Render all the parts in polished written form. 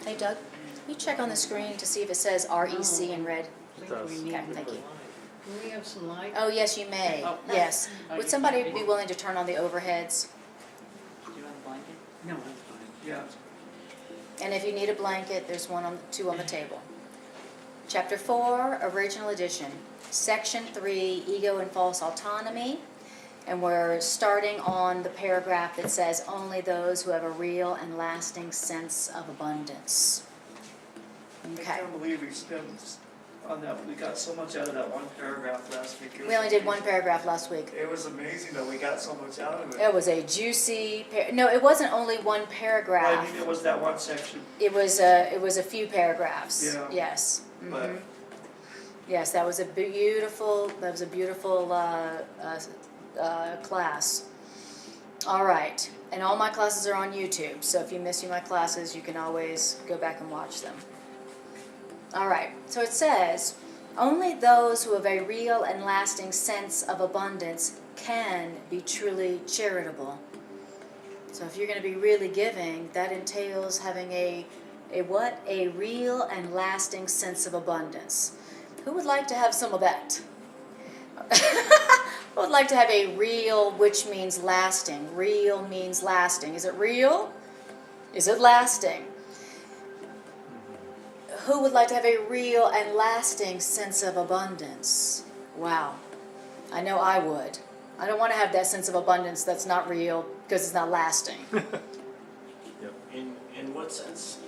Hey Doug, can you check on the screen to see if it says REC in red? It does. Okay, thank you. Do we have some light? Oh, yes, you may. Oh. Yes. Oh, Would you somebody can. be willing to turn on the overheads? Do you want a blanket? No, that's fine. Yeah. And if you need a blanket, there's two on the table. Chapter 4, Original Edition. Section 3, Ego and False Autonomy. And we're starting on the paragraph that says, only those who have a real and lasting sense of abundance. I Okay. can't believe we spent on that. We got so much out of that one paragraph last week. It was We only did one amazing. paragraph last week. It was amazing that we got so much out of it. It was a juicy, no, it wasn't only one Well, paragraph. I mean, it was that one section, It was a few paragraphs. Yeah. Yes. but Mhm. Yes, that was a beautiful class. All right, and all my classes are on YouTube, so if you miss my classes, you can always go back and watch them. All right, so it says, only those who have a real and lasting sense of abundance can be truly charitable. So if you're going to be really giving, that entails having a what? A real and lasting sense of abundance. Who would like to have some of that? Who would like to have a real, which means lasting? Real means lasting. Is it real? Is it lasting? Who would like to have a real and lasting sense of abundance? Wow. I know I would. I don't want to have that sense of abundance that's not real because it's not lasting. Yep. In what sense?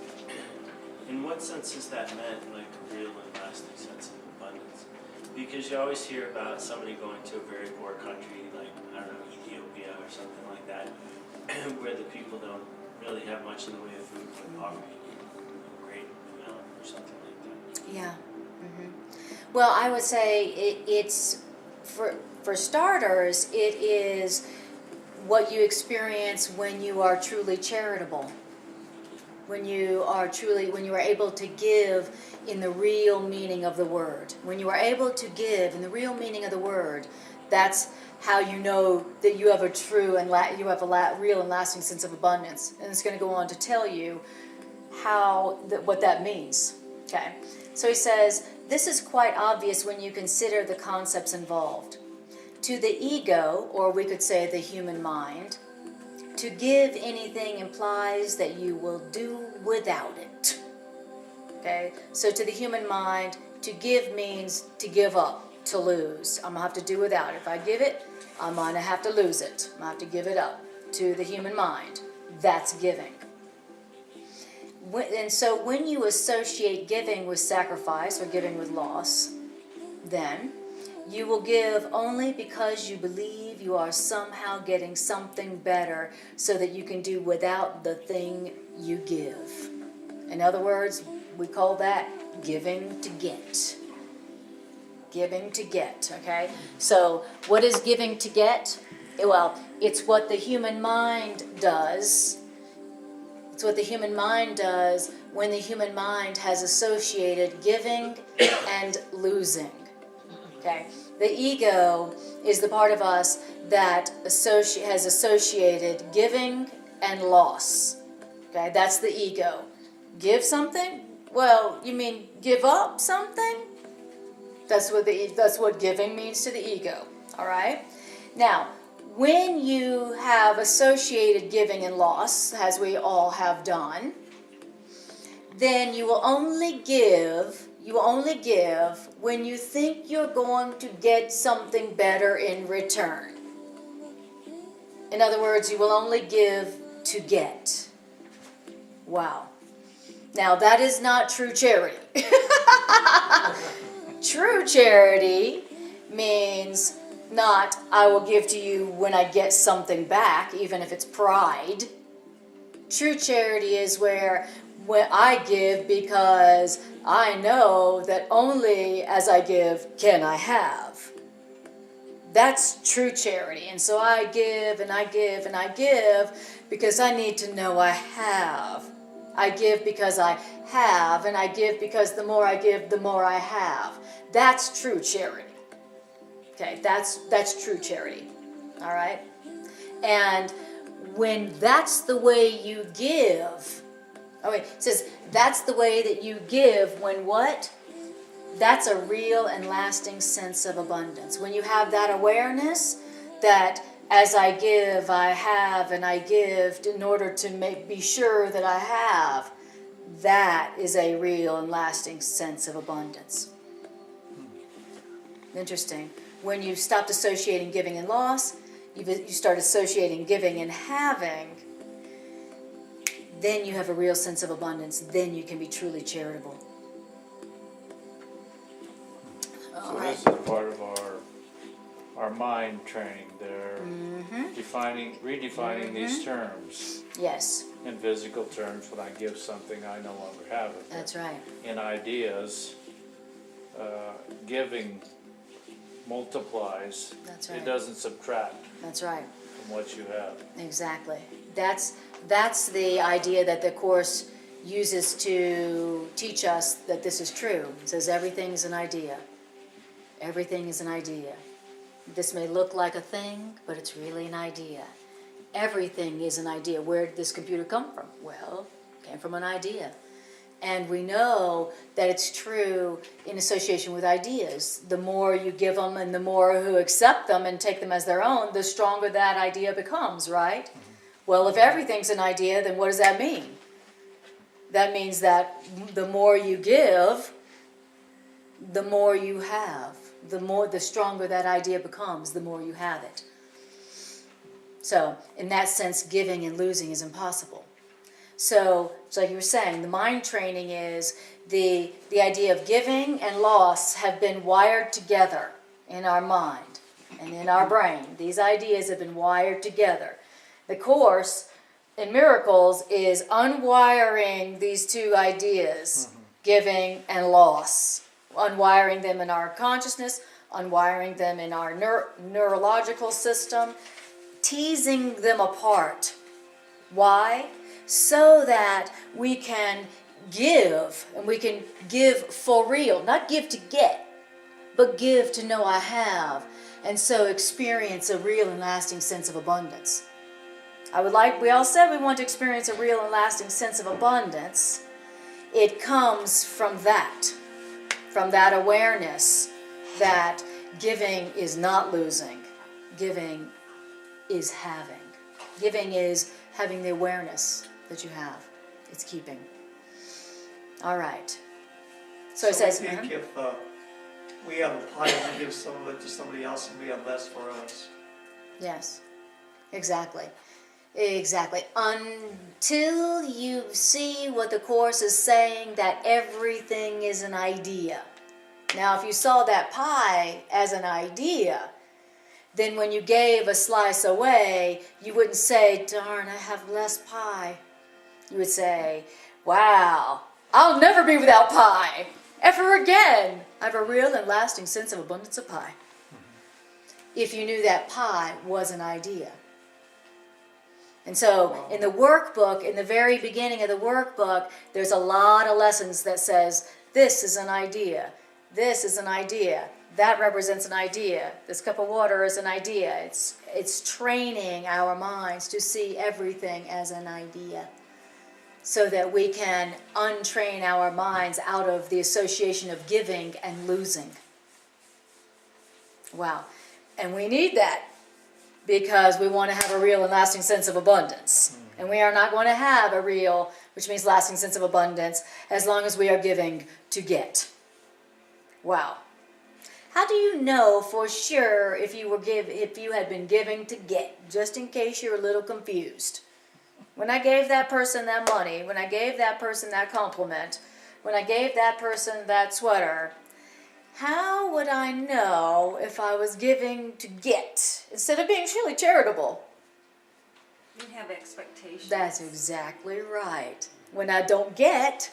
In what sense is that meant, like a real and lasting sense of abundance? Because you always hear about somebody going to a very poor country, like, I don't know, Ethiopia or something like that, where the people don't really have much in the way of food, like poverty, great amount or something like that. Yeah. Well, I would say it's for starters, it is what you experience when you are truly charitable. When you are able to give in the real meaning of the word. When you are able to give in the real meaning of the word, that's how you know that you have a true and real and lasting sense of abundance. And it's going to go on to tell you what that means. Okay. So he says, this is quite obvious when you consider the concepts involved. To the ego, or we could say the human mind, to give anything implies that you will do without it. Okay? So to the human mind, to give means to give up, to lose. I'm going to have to do without it. If I give it, I'm going to have to lose it. I'm going to have to give it up. To the human mind, that's giving. And so when you associate giving with sacrifice or giving with loss, then you will give only because you believe you are somehow getting something better so that you can do without the thing you give. In other words, we call that giving to get. Giving to get, okay? So what is giving to get? Well, it's what the human mind does. It's what the human mind does when the human mind has associated giving and losing. Okay. The ego is the part of us that has associated giving and loss. Okay, that's the ego. Give something? Well, you mean give up something? That's what giving means to the ego. All right. Now, when you have associated giving and loss, as we all have done, then you will only give when you think you're going to get something better in return. In other words, you will only give to get. Wow. Now, that is not true charity. True charity means not, I will give to you when I get something back, even if it's pride. True charity is where I give because I know that only as I give can I have. That's true charity. And so I give and I give and I give because I need to know I have. I give because I have, and I give because the more I give, the more I have. That's true charity. Okay, that's true charity. All right? And when that's the way you give, Oh wait, it says that's the way that you give when what? That's a real and lasting sense of abundance. When you have that awareness that as I give, I have, and I give in order to be sure that I have, that is a real and lasting sense of abundance. Interesting. When you stopped associating giving and loss, you start associating giving and having, then you have a real sense of abundance. Then you can be truly charitable. All So right. this is part of our mind training. They're redefining these terms. Yes, In physical terms, when I give something, I no longer have it. that's right. In ideas, giving multiplies. That's right. It doesn't subtract That's right. from what you have. Exactly. That's the idea that the Course uses to teach us that this is true. It says everything is an idea. Everything is an idea. This may look like a thing, but it's really an idea. Everything is an idea. Where did this computer come from? Well, it came from an idea. And we know that it's true in association with ideas. The more you give them and the more who accept them and take them as their own, the stronger that idea becomes, right? Well, if everything's an idea, then what does that mean? That means that the more you give, the more you have. The stronger that idea becomes, the more you have it. So, in that sense, giving and losing is impossible. So, it's like you were saying, the mind training is the idea of giving and loss have been wired together in our mind and in our brain. These ideas have been wired together. The Course in Miracles is unwiring these two ideas, giving and loss. Unwiring them in our consciousness, unwiring them in our neurological system, teasing them apart. Why? So that we can give, and we can give for real, not give to get, but give to know I have, and so experience a real and lasting sense of abundance. We all said we want to experience a real and lasting sense of abundance. It comes from that awareness that giving is not losing, giving is having. Giving is having the awareness that you have. It's keeping. All right. So it says, I think if we have a pie and we give some of it to somebody else and we have less for us. yes, exactly. Exactly. Until you see what the Course is saying, that everything is an idea. Now, if you saw that pie as an idea, then when you gave a slice away, you wouldn't say, darn, I have less pie. You would say, wow, I'll never be without pie, ever again. I have a real and lasting sense of abundance of pie. If you knew that pie was an idea. And so in the workbook, in the very beginning of the workbook, there's a lot of lessons that says, this is an idea, this is an idea, that represents an idea, this cup of water is an idea. It's training our minds to see everything as an idea so that we can untrain our minds out of the association of giving and losing. Wow. And we need that. Because we want to have a real and lasting sense of abundance. And we are not going to have a real, which means lasting sense of abundance, as long as we are giving to get. Wow. How do you know for sure if you had been giving to get? Just in case you're a little confused. When I gave that person that money, when I gave that person that compliment, when I gave that person that sweater, how would I know if I was giving to get instead of being truly charitable? You have expectations. That's exactly right. When I don't get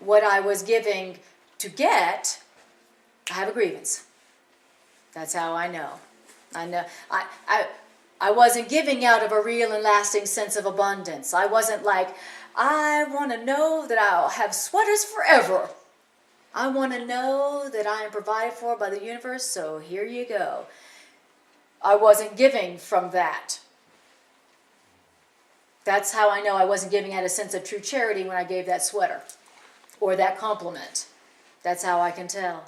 what I was giving to get, I have a grievance. That's how I know. I know. I wasn't giving out of a real and lasting sense of abundance. I wasn't like, I want to know that I'll have sweaters forever. I want to know that I am provided for by the universe, so here you go. I wasn't giving from that. That's how I know I wasn't giving out a sense of true charity when I gave that sweater or that compliment. That's how I can tell.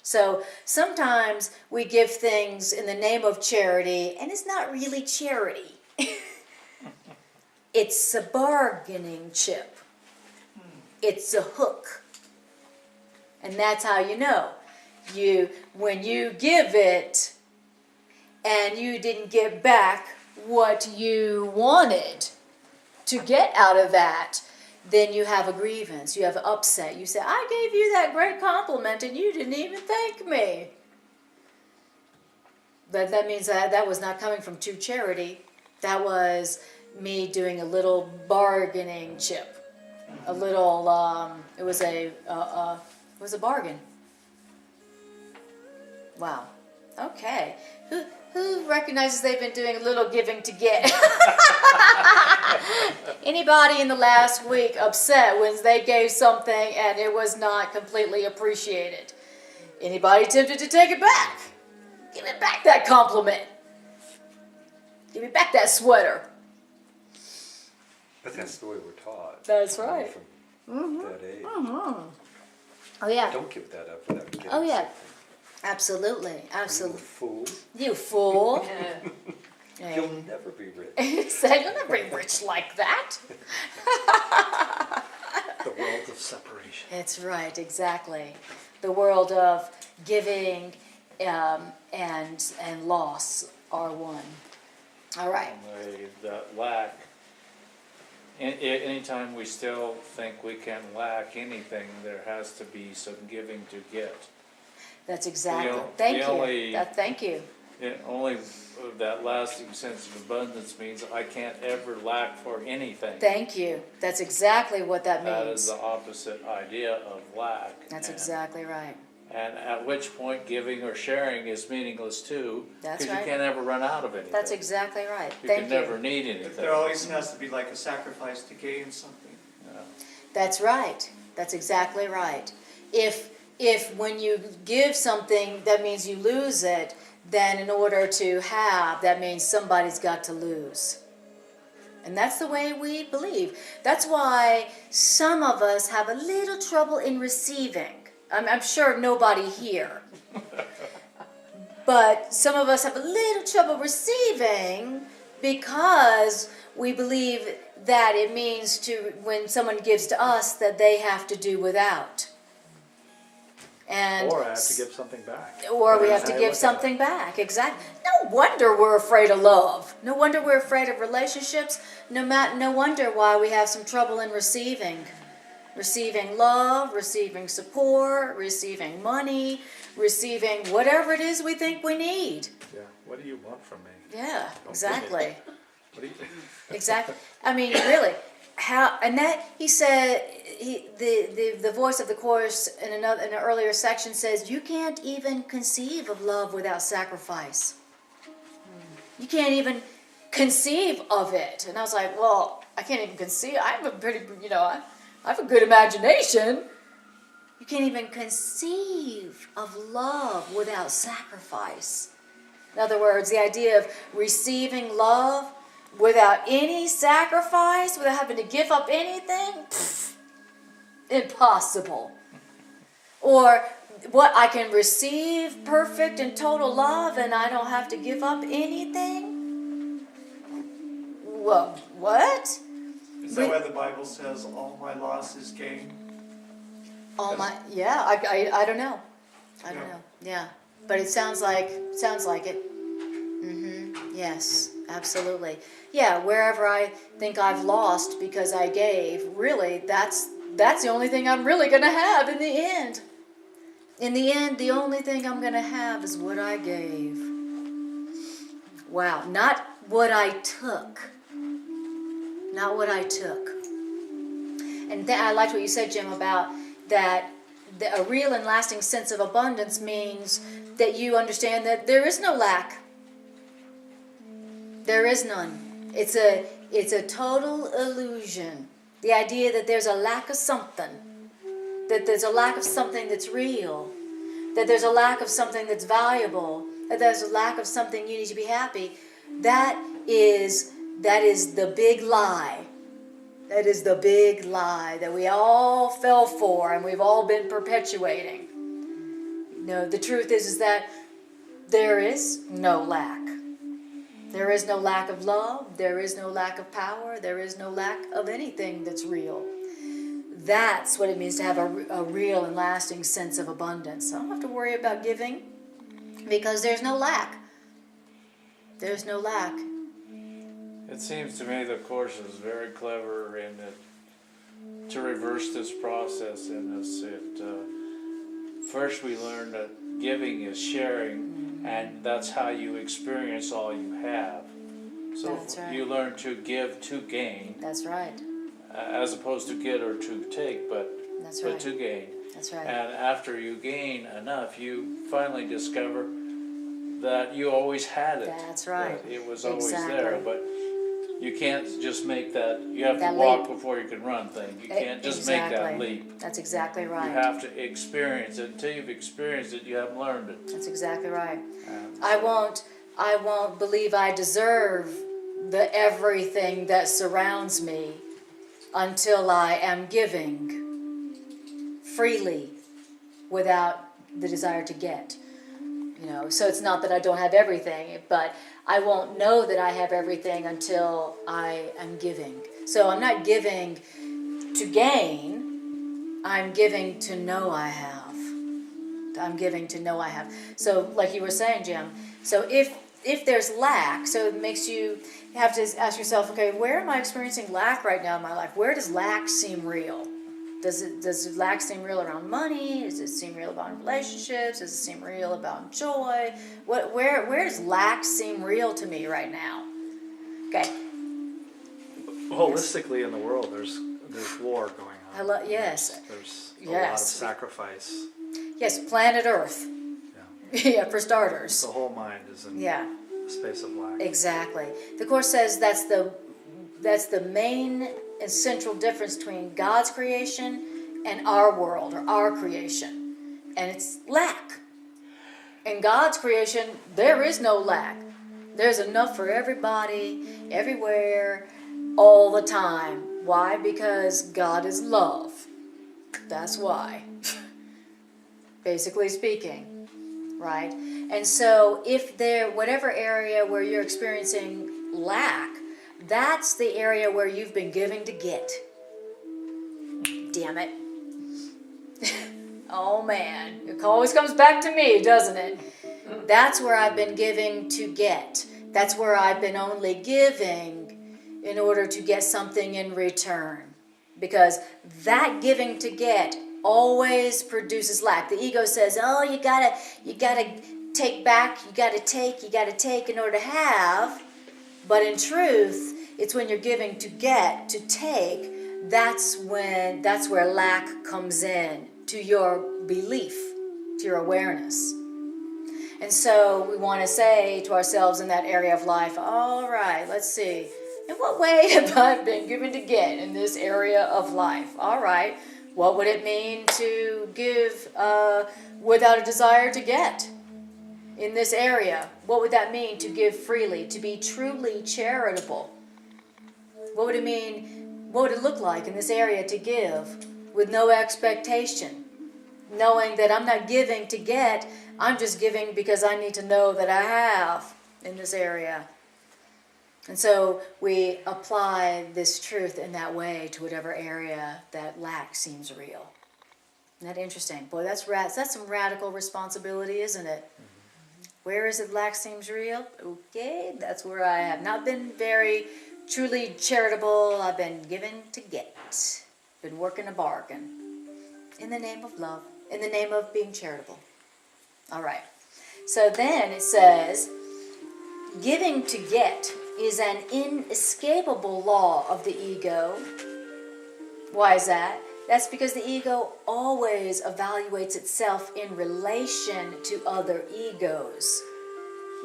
So sometimes we give things in the name of charity, and it's not really charity. It's a bargaining chip. It's a hook. And that's how you know. When you give it and you didn't get back what you wanted to get out of that, then you have a grievance, you have an upset. You say, I gave you that great compliment and you didn't even thank me. That means that was not coming from true charity. That was me doing a little bargaining chip. A little, it was a bargain. Wow. Okay. Who recognizes they've been doing a little giving to get? Anybody in the last week upset when they gave something and it was not completely appreciated? Anybody tempted to take it back? Give it back that compliment. Give me back that sweater. But that's the way we're taught. That's right. From that age. Oh yeah. Don't give that up without getting Oh yeah. something. Absolutely. You Absolutely. fool. You fool. Yeah. You'll never be rich. Say, you'll never be rich like that. The world of separation. That's right, exactly. The world of giving and loss are one. All right. The lack. Anytime we still think we can lack anything, there has to be some giving to get. That's exactly. The Thank you. only- Thank you. Only that lasting sense of abundance means I can't ever lack for anything. Thank you. That's exactly what that That is means. the opposite idea of lack. That's And- exactly right. And at which point giving or sharing is meaningless too. That's Because right. you can't ever run out of anything. That's exactly right. You Thank can you. never need anything. There always has to be like a sacrifice to gain something. That's right. That's exactly right. If when you give something, that means you lose it, then in order to have, that means somebody's got to lose. And that's the way we believe. That's why some of us have a little trouble in receiving. I'm sure nobody here. But some of us have a little trouble receiving because we believe that it means to, when someone gives to us, that they have to do without. And Or I have to give something back. or we Depends have how to you give look at something back. Exactly. No wonder we're afraid of love. No wonder we're afraid of relationships. No wonder why we have some trouble in receiving. Receiving love, receiving support, receiving money, receiving whatever it is we think we need. Yeah. What do you want from me? Yeah, give me. exactly. What do you Exactly. I mean, really, how? And that he said, the voice of the chorus in an earlier section says, you can't even conceive of love without sacrifice. You can't even conceive of it. And I was like, well, I can't even conceive. I have a pretty, I have a good imagination. You can't even conceive of love without sacrifice. In other words, the idea of receiving love without any sacrifice, without having to give up anything, impossible. Or what, I can receive perfect and total love and I don't have to give up anything? Well, what? Is that why the Bible says all my loss is gain? Oh my, yeah, I don't know. I don't Yeah. know. Yeah. But it sounds like it. Yes, absolutely. Yeah, wherever I think I've lost because I gave, really, that's the only thing I'm really going to have in the end. In the end, the only thing I'm going to have is what I gave. Wow, not what I took. Not what I took. And I liked what you said, Jim, about that a real and lasting sense of abundance means that you understand that there is no lack. There is none. It's a total illusion. The idea that there's a lack of something, that there's a lack of something that's real, that there's a lack of something that's valuable, that there's a lack of something you need to be happy, that is That is the big lie. That is the big lie that we all fell for and we've all been perpetuating. No, the truth is that there is no lack. There is no lack of love. There is no lack of power. There is no lack of anything that's real. That's what it means to have a real and lasting sense of abundance. I don't have to worry about giving because there's no lack. There's no lack. It seems to me the Course is very clever in it to reverse this process in us. First we learn that giving is sharing, and that's how you experience all you have. So That's right. you learn to give to gain, That's right. as opposed to get or to take, but That's right. to gain. That's right. And after you gain enough, you finally discover that you always had it. That's right. That it was always Exactly. there, but you can't just make that, you have That to walk leap. before you can run thing. You can't just make that Exactly. leap. That's exactly You right. have to experience it. Until you've experienced it, you haven't learned it. That's exactly right. And I won't believe I deserve the everything that surrounds me until I am giving freely without the desire to get. So it's not that I don't have everything, but I won't know that I have everything until I am giving. So I'm not giving to gain, I'm giving to know I have. I'm giving to know I have. So like you were saying, Jim, so if there's lack, so it makes you have to ask yourself, okay, where am I experiencing lack right now in my life? Where does lack seem real? Does lack seem real around money? Does it seem real about relationships? Does it seem real about joy? Where does lack seem real to me right now? Okay. Holistically in the world, there's war going on. Yes. There's a lot of Yes. sacrifice. Yes, planet Earth. Yeah. Yeah, for starters. The whole mind is in Yeah. the space of lack. Exactly. The Course says that's the main and central difference between God's creation and our world or our creation. And it's lack. In God's creation, there is no lack. There's enough for everybody, everywhere, all the time. Why? Because God is love. That's why. Basically speaking. Right? And so if whatever area where you're experiencing lack, that's the area where you've been giving to get. Damn it. Oh man, it always comes back to me, doesn't it? That's where I've been giving to get. That's where I've been only giving in order to get something in return. Because that giving to get always produces lack. The ego says, oh, you gotta take back, you gotta take in order to have. But in truth, it's when you're giving to get, to take, that's where lack comes in to your belief, to your awareness. And so we want to say to ourselves in that area of life, all right, let's see, in what way have I been given to get in this area of life? All right, what would it mean to give without a desire to get? In this area, what would that mean to give freely, to be truly charitable? What would it mean, what would it look like in this area to give with no expectation? Knowing that I'm not giving to get, I'm just giving because I need to know that I have in this area. And so we apply this truth in that way to whatever area that lack seems real. Isn't that interesting? Boy, that's some radical responsibility, isn't it? Where is it lack seems real? Okay, that's where I have not been very truly charitable. I've been given to get. Been working a bargain. In the name of love. In the name of being charitable. All right. So then it says, giving to get is an inescapable law of the ego. Why is that? That's because the ego always evaluates itself in relation to other egos,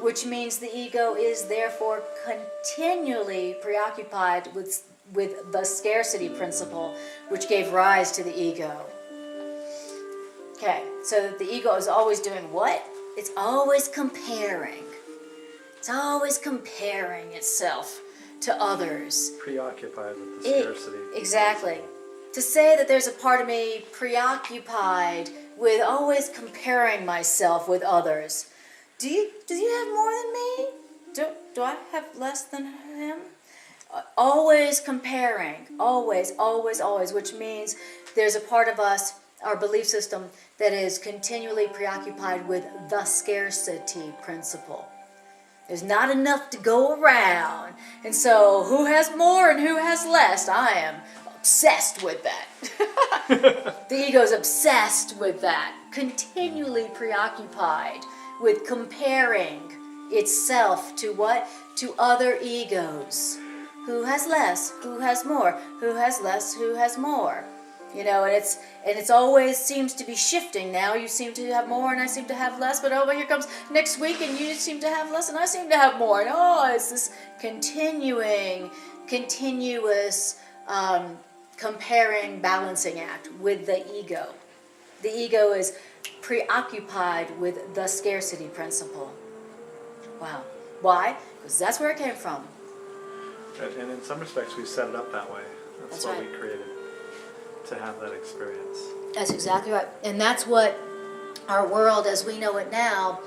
which means the ego is therefore continually preoccupied with the scarcity principle, which gave rise to the ego. Okay, so the ego is always doing what? It's always comparing. It's always comparing itself to others. Preoccupied with the scarcity. Exactly. To say that there's a part of me preoccupied with always comparing myself with others. Do you have more than me? Do I have less than him? Always comparing. Always, always, always. Which means there's a part of us, our belief system, that is continually preoccupied with the scarcity principle. There's not enough to go around. And so who has more and who has less? I am obsessed with that. The ego is obsessed with that. Continually preoccupied with comparing itself to what? To other egos. Who has less? Who has more? Who has less? Who has more? You know, and it's always seems to be shifting. Now you seem to have more and I seem to have less, but here comes next week and you seem to have less and I seem to have more. And it's this continuous comparing, balancing act with the ego. The ego is preoccupied with the scarcity principle. Wow. Why? Because that's where it came from. And in some respects, we set it up that way. That's what right. we created, to have that experience. That's exactly right. And that's what our world as we know it now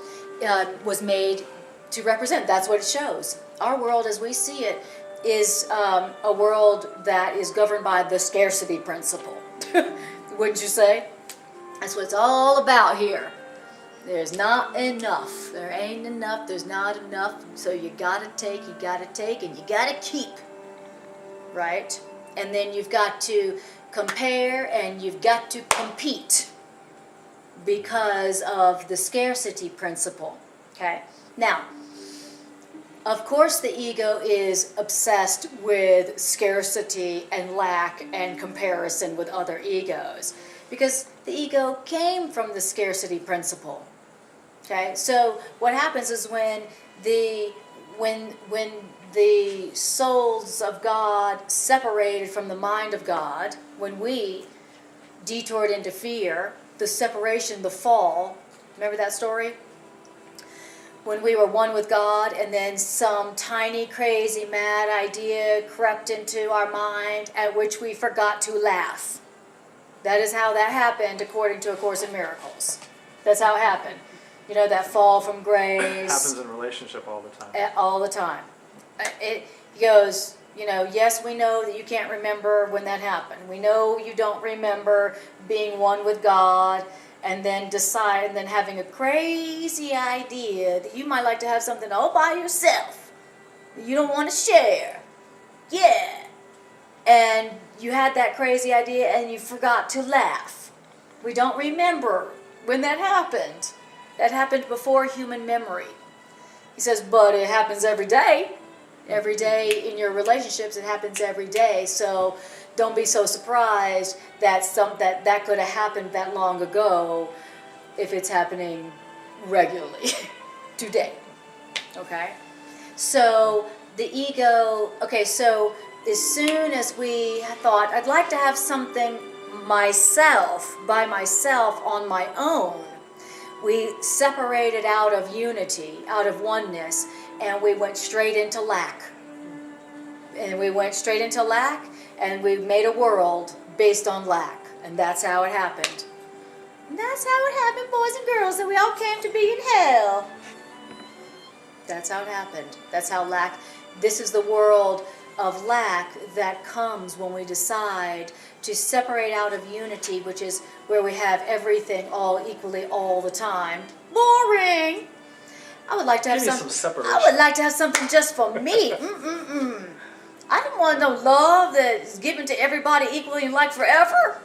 was made to represent. That's what it shows. Our world as we see it is a world that is governed by the scarcity principle. Wouldn't you say? That's what it's all about here. There's not enough. There ain't enough. There's not enough. So you gotta take, and you gotta keep. Right? And then you've got to compare and you've got to compete because of the scarcity principle. Okay? Now, of course the ego is obsessed with scarcity and lack and comparison with other egos because the ego came from the scarcity principle. Okay? So what happens is when the souls of God separated from the mind of God, when we detoured into fear, the separation, the fall, remember that story? When we were one with God and then some tiny, crazy, mad idea crept into our mind at which we forgot to laugh. That is how that happened according to A Course in Miracles. That's how it happened. You know, that fall from grace. It happens in relationship all the time. All the time. He goes, you know, yes, we know that you can't remember when that happened. We know you don't remember being one with God and then having a crazy idea that you might like to have something all by yourself that you don't want to share. Yeah. And you had that crazy idea and you forgot to laugh. We don't remember when that happened. That happened before human memory. He says, but it happens every day. Every day in your relationships, it happens every day. So don't be so surprised that that could have happened that long ago if it's happening regularly today. Okay? So the ego, so as soon as we thought, I'd like to have something by myself on my own, we separated out of unity, out of oneness, and we went straight into lack. And we went straight into lack, and we made a world based on lack. And that's how it happened. And that's how it happened, boys and girls, that we all came to be in hell. That's how it happened. That's how lack, this is the world of lack that comes when we decide to separate out of unity, which is where we have everything all equally all the time. Boring. I would like to have some separation. I would like to have something just for me. I don't want no love that is given to everybody equally and like forever.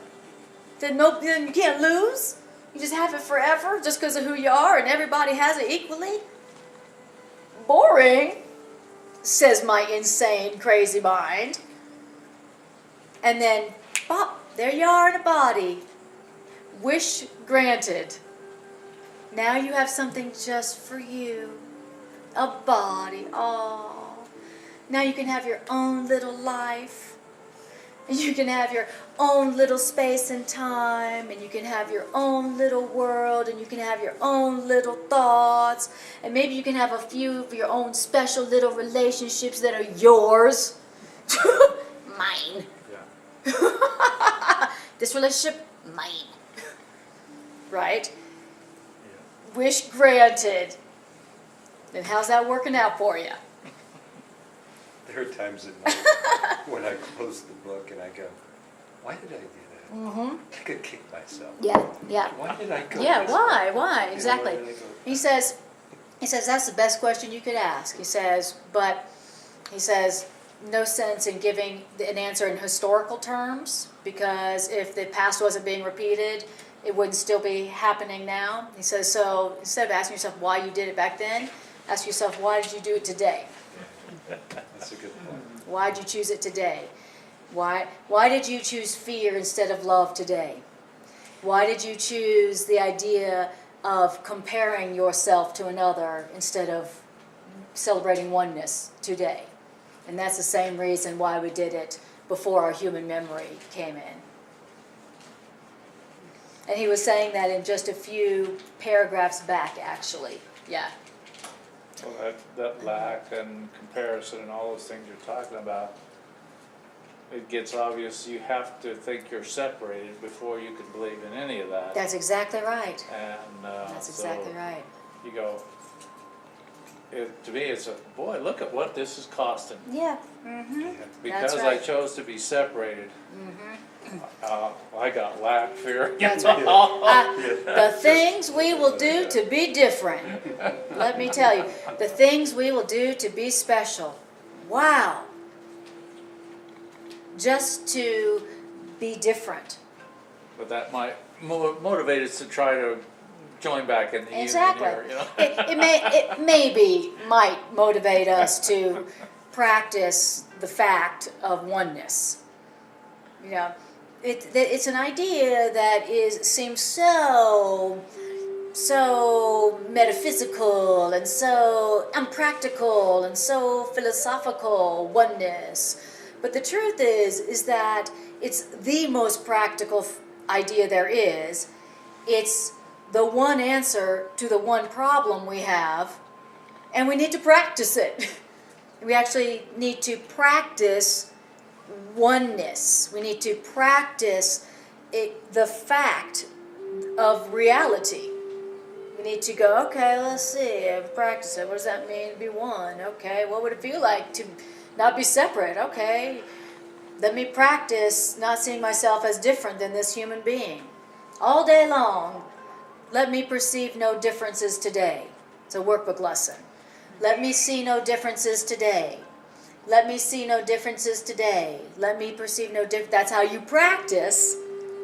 Then you can't lose. You just have it forever just because of who you are and everybody has it equally. Boring, says my insane, crazy mind. And then, pop, there you are in a body. Wish granted. Now you have something just for you. A body. Oh. Now you can have your own little life. And you can have your own little space and time, and you can have your own little world, and you can have your own little thoughts, and maybe you can have a few of your own special little relationships that are yours. Mine. Yeah. This relationship, mine. Right? Wish granted. And how's that working out for you? There are times at night when I close the book and I go, why did I do that? Mm-hmm. I could kick myself. Yeah. Why did I go Yeah, this why? way? Why? You know, Exactly. why did I go- He says that's the best question you could ask. He says, no sense in giving an answer in historical terms, because if the past wasn't being repeated, it wouldn't still be happening now. He says, so instead of asking yourself why you did it back then, ask yourself, why did you do it today? That's a good point. Why did you choose it today? Why did you choose fear instead of love today? Why did you choose the idea of comparing yourself to another instead of celebrating oneness today? And that's the same reason why we did it before our human memory came in. And he was saying that in just a few paragraphs back, actually. Yeah. Well, that lack and comparison and all those things you're talking about, it gets obvious you have to think you're separated before you can believe in any of that. That's exactly right. And That's exactly so right. you go, to me it's boy, look at what this is costing. Yeah. Mm-hmm. Yeah. Because That's I right. chose to be separated, Mm-hmm. I got lack, fear. That's right. The things we will do to be different. Let me tell you, the things we will do to be special. Wow. Just to be different. But that might motivate us to try to join back in the Exactly. union here, you know? It maybe might motivate us to practice the fact of oneness. You know, it's an idea that seems so metaphysical and so unpractical and so philosophical, oneness. But the truth is that it's the most practical idea there is. It's the one answer to the one problem we have, and we need to practice it. We actually need to practice oneness. We need to practice the fact of reality. We need to go, okay, let's see, practice it. What does that mean to be one? Okay, what would it feel like to not be separate? Okay, let me practice not seeing myself as different than this human being. All day long, let me perceive no differences today. It's a workbook lesson. Let me see no differences today. Let me see no differences today. Let me perceive no difference. That's how you practice.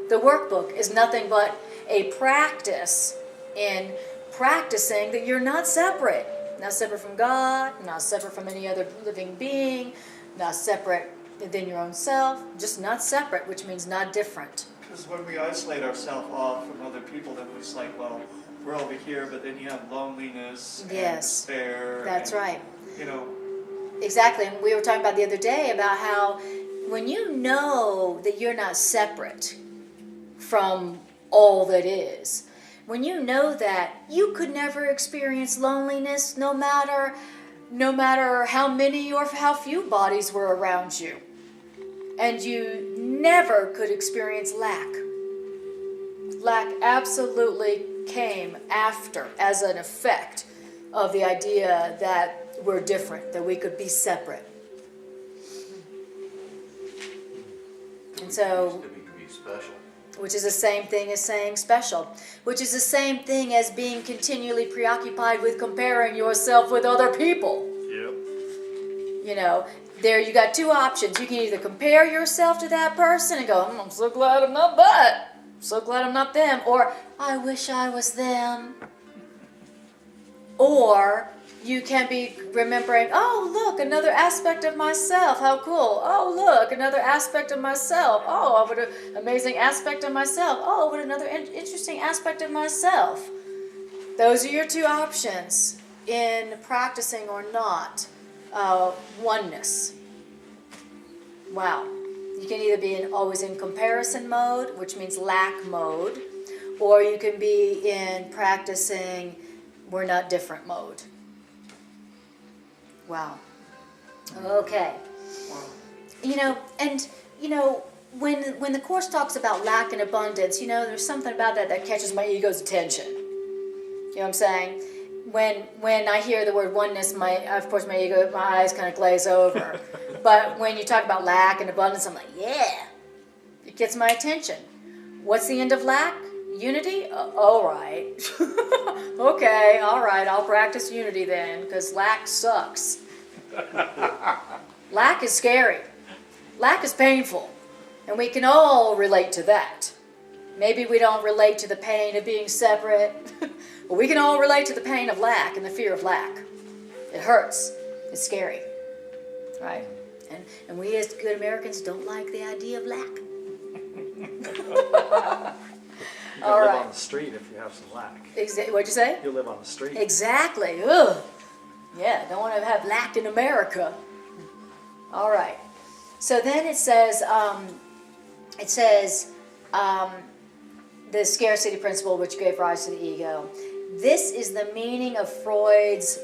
The workbook is nothing but a practice in practicing that you're not separate. Not separate from God, not separate from any other living being, not separate within your own self, just not separate, which means not different. Because when we isolate ourselves off from other people, then it's like, well, we're over here, but then you have loneliness and Yes. despair. That's and, right. You know, Exactly. And we were talking about the other day about how when you know that you're not separate from all that is, when you know that, you could never experience loneliness no matter how many or how few bodies were around you. And you never could experience lack. Lack absolutely came after as an effect of the idea that we're different, that we could be separate. And so, which is the same thing as saying special, which is the same thing as being continually preoccupied with comparing yourself with other people. Yep. You know, there you got two options. You can either compare yourself to that person and go, I'm so glad I'm not that. I'm so glad I'm not them. Or, I wish I was them. Or you can be remembering, oh, look, another aspect of myself. How cool. Oh, look, another aspect of myself. Oh, what an amazing aspect of myself. Oh, what another interesting aspect of myself. Those are your two options in practicing or not oneness. Wow. You can either be always in comparison mode, which means lack mode, or you can be in practicing we're not different mode. Wow. Okay. When the Course talks about lack and abundance, there's something about that catches my ego's attention. You know what I'm saying? When I hear the word oneness, my eyes kind of glaze over. But when you talk about lack and abundance, I'm like, yeah, it gets my attention. What's the end of lack? Unity? All right. Okay, all right, I'll practice unity then, because lack sucks. Lack is scary. Lack is painful. And we can all relate to that. Maybe we don't relate to the pain of being separate, but we can all relate to the pain of lack and the fear of lack. It hurts. It's scary. Right? And we as good Americans don't like the idea of lack. You can live on the street if you have some lack. What'd you say? You live on the street. Exactly. Ugh. Yeah, don't want to have lack in America. All right. So then it says the scarcity principle, which gave rise to the ego. This is the meaning of Freud's,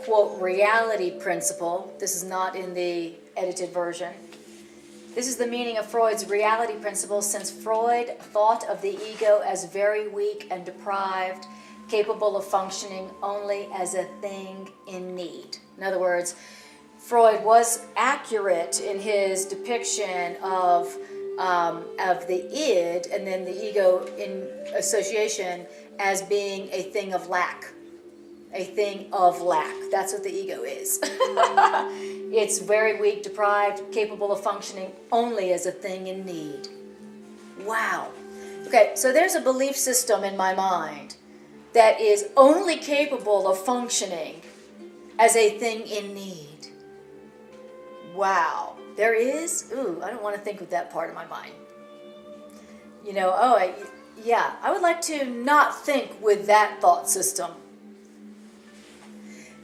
quote, reality principle. This is not in the edited version. This is the meaning of Freud's reality principle, since Freud thought of the ego as very weak and deprived, capable of functioning only as a thing in need. In other words, Freud was accurate in his depiction of the id and then the ego in association as being a thing of lack. A thing of lack. That's what the ego is. It's very weak, deprived, capable of functioning only as a thing in need. Wow. Okay, so there's a belief system in my mind that is only capable of functioning as a thing in need. Wow. There is? Ooh, I don't want to think with that part of my mind. I would like to not think with that thought system.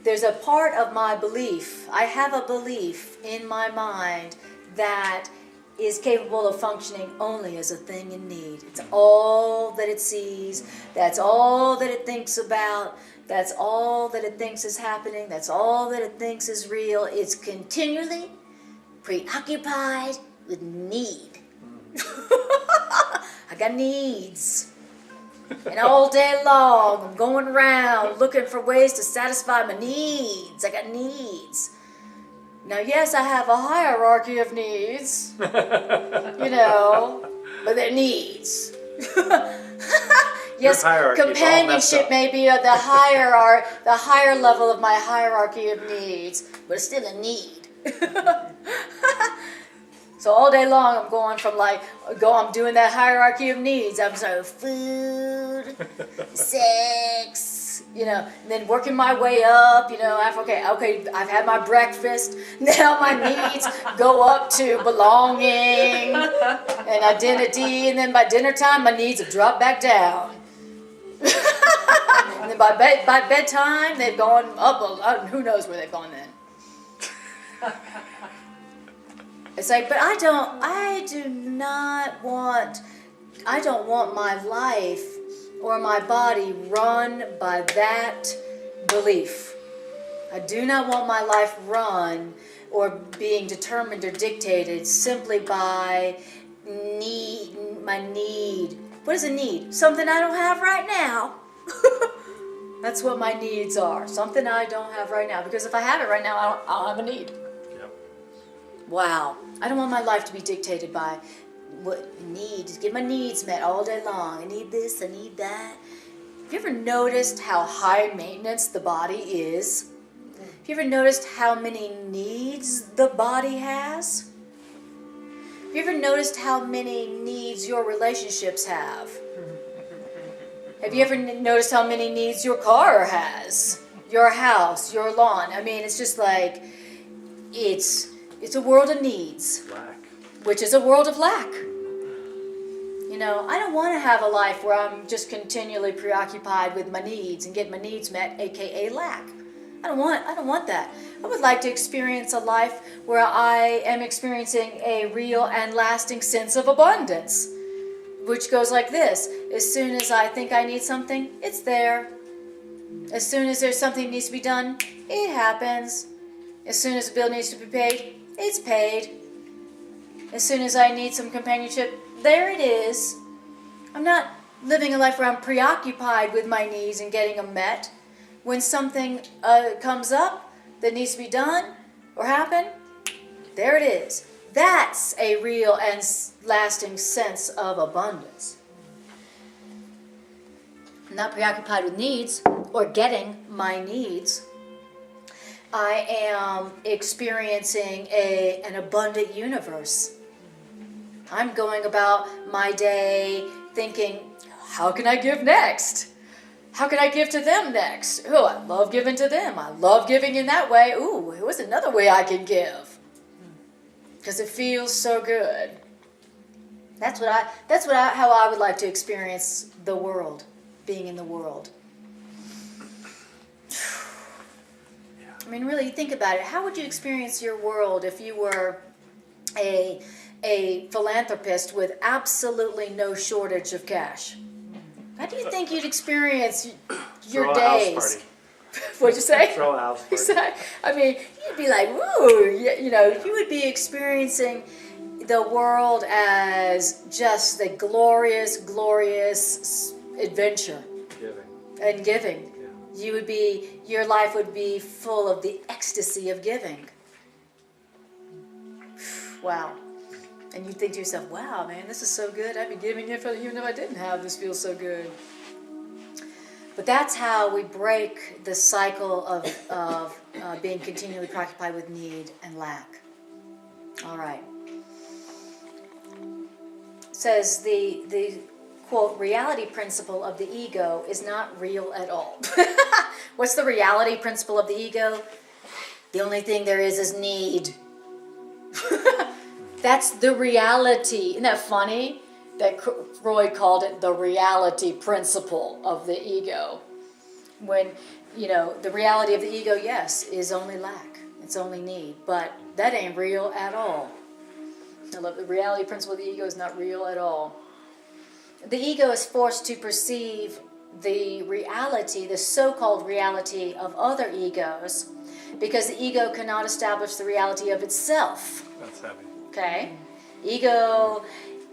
There's a part of my belief, I have a belief in my mind that is capable of functioning only as a thing in need. It's all that it sees, that's all that it thinks about, that's all that it thinks is happening, that's all that it thinks is real. It's continually preoccupied with need. I got needs. And all day long, I'm going around looking for ways to satisfy my needs. I got needs. Now, yes, I have a hierarchy of needs, but they're needs. Yes, companionship may be the higher level of my hierarchy of needs, but it's still a need. So all day long, I'm going from I'm doing that hierarchy of needs. I'm so food, sex, and then working my way up, okay, I've had my breakfast. Now my needs go up to belonging and identity, and then by dinner time, my needs have dropped back down. And then by bedtime, they've gone up, who knows where they've gone then. It's like, but I don't want my life or my body run by that belief. I do not want my life run or being determined or dictated simply by my need. What is a need? Something I don't have right now. That's what my needs are. Something I don't have right now. Because if I have it right now, I'll have a need. Yep. Wow. I don't want my life to be dictated by what needs. Get my needs met all day long. I need this, I need that. Have you ever noticed how high maintenance the body is? Have you ever noticed how many needs the body has? Have you ever noticed how many needs your relationships have? Have you ever noticed how many needs your car has? Your house, your lawn? I mean, it's just like, it's a world of needs. Lack. Which is a world of lack. I don't want to have a life where I'm just continually preoccupied with my needs and get my needs met, aka lack. I don't want that. I would like to experience a life where I am experiencing a real and lasting sense of abundance, which goes like this. As soon as I think I need something, it's there. As soon as there's something that needs to be done, it happens. As soon as a bill needs to be paid, it's paid. As soon as I need some companionship, there it is. I'm not living a life where I'm preoccupied with my needs and getting them met. When something comes up that needs to be done or happen, there it is. That's a real and lasting sense of abundance. I'm not preoccupied with needs or getting my needs. I am experiencing an abundant universe. I'm going about my day thinking, how can I give next? How can I give to them next? Oh, I love giving to them. I love giving in that way. Ooh, what's another way I can give? Because it feels so good. That's how I would like to experience the world, being in the world. I mean, really, think about it. How would you experience your world if you were a philanthropist with absolutely no shortage of cash? How do you think you'd experience your Throw a days? house party. What'd you say? Throw a house party. I mean, you'd be like, woo, you would be experiencing the world as just the glorious, glorious adventure Giving. and giving. Yeah. Your life would be full of the ecstasy of giving. Wow. And you think to yourself, wow, man, this is so good. I'd be giving it even if I didn't have this. Feels so good. But that's how we break the cycle of being continually preoccupied with need and lack. All right. It says the quote, reality principle of the ego is not real at all. What's the reality principle of the ego? The only thing there is need. That's the reality. Isn't that funny? That Freud called it the reality principle of the ego. When, the reality of the ego, yes, is only lack. It's only need. But that ain't real at all. The reality principle of the ego is not real at all. The ego is forced to perceive the reality, the so-called reality of other egos, because the ego cannot establish the reality of itself. That's heavy. Okay? Ego,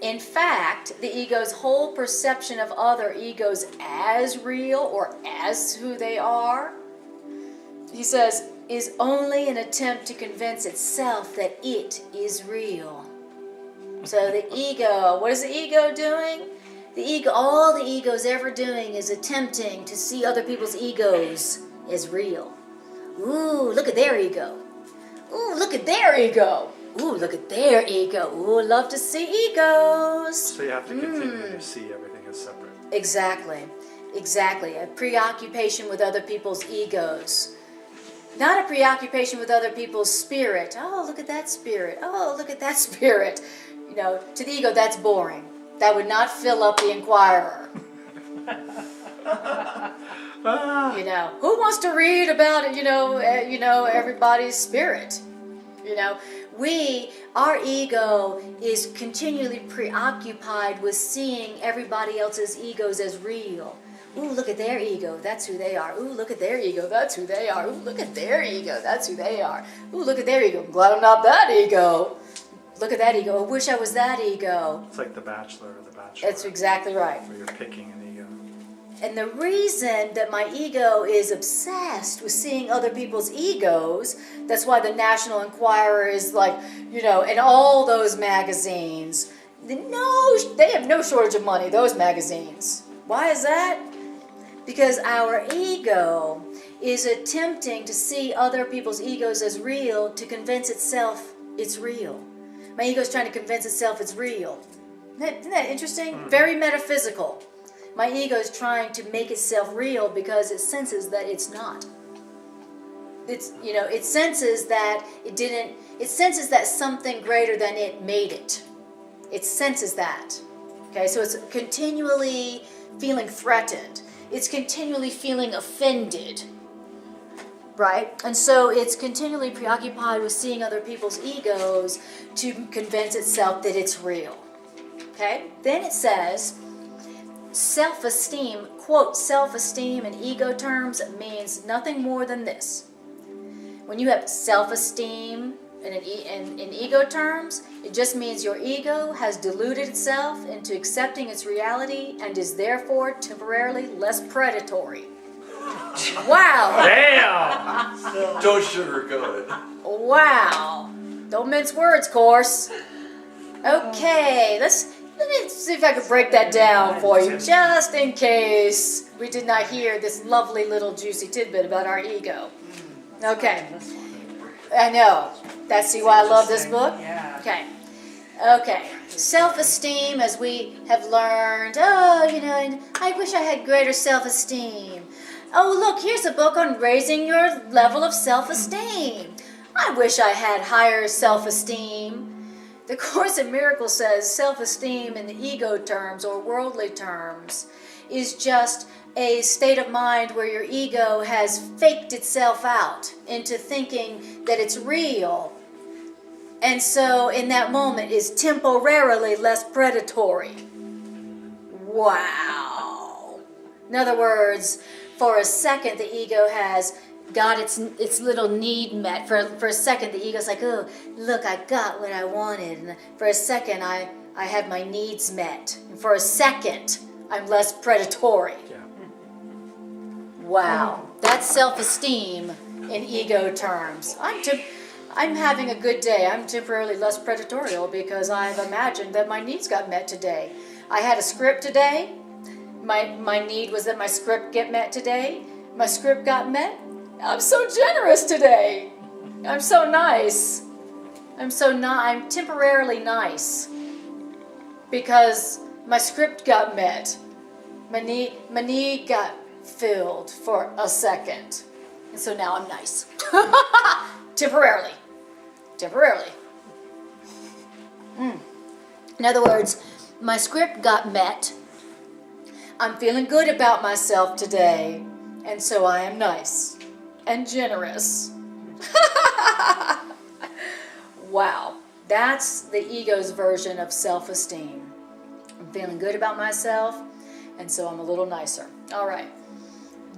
in fact, the ego's whole perception of other egos as real or as who they are, he says, is only an attempt to convince itself that it is real. So the ego, what is the ego doing? All the ego's ever doing is attempting to see other people's egos as real. Ooh, look at their ego. Ooh, look at their ego. Ooh, look at their ego. Ooh, love to see egos. So you have to continue to see everything as separate. Exactly. A preoccupation with other people's egos. Not a preoccupation with other people's spirit. Oh, look at that spirit. Oh, look at that spirit. To the ego, that's boring. That would not fill up the Inquirer. Who wants to read about it, everybody's spirit? Our ego is continually preoccupied with seeing everybody else's egos as real. Ooh, look at their ego, that's who they are. Ooh, look at their ego, that's who they are. Ooh, look at their ego, that's who they are. Ooh, look at their ego, I'm glad I'm not that ego. Look at that ego, I wish I was that ego. It's like The Bachelor or The Bachelor. That's exactly right. Where you're picking an ego. And the reason that my ego is obsessed with seeing other people's egos, that's why the National Enquirer is and all those magazines, they have no shortage of money, those magazines. Why is that? Because our ego is attempting to see other people's egos as real to convince itself it's real. My ego is trying to convince itself it's real. Isn't that interesting? Mm-hmm. Very metaphysical. My ego is trying to make itself real because it senses that it's not. It senses that it senses that something greater than it made it. It senses that. Okay, so it's continually feeling threatened. It's continually feeling offended. right? And so it's continually preoccupied with seeing other people's egos to convince itself that it's real. Okay? Then it says, self-esteem, quote, self-esteem in ego terms means nothing more than this. When you have self-esteem in ego terms, it just means your ego has deluded itself into accepting its reality and is therefore temporarily less predatory. Wow! Damn! Don't sugarcoat it. Wow! Don't mince words, course. Okay, let me see if I can break that down for you, just in case we did not hear this lovely little juicy tidbit about our ego. Okay, I know. That's see why I love this book? Yeah. Okay. Self-esteem, as we have learned, I wish I had greater self-esteem. Oh, look, here's a book on raising your level of self-esteem. I wish I had higher self-esteem. The Course in Miracles says self-esteem in the ego terms or worldly terms is just a state of mind where your ego has faked itself out into thinking that it's real. And so in that moment is temporarily less predatory. Wow. In other words, for a second the ego has got its little need met. For a second the ego's like, oh, look, I got what I wanted. And for a second I have my needs met. And for a second I'm less predatory. Yeah. Wow. That's self-esteem in ego terms. I'm having a good day. I'm temporarily less predatorial because I've imagined that my needs got met today. I had a script today. My need was that my script get met today. My script got met. I'm so generous today. I'm so nice. I'm temporarily nice because my script got met. My need got filled for a second. And so now I'm nice. Temporarily. In other words, my script got met. I'm feeling good about myself today. And so I am nice and generous. Wow. That's the ego's version of self-esteem. I'm feeling good about myself, and so I'm a little nicer. All right.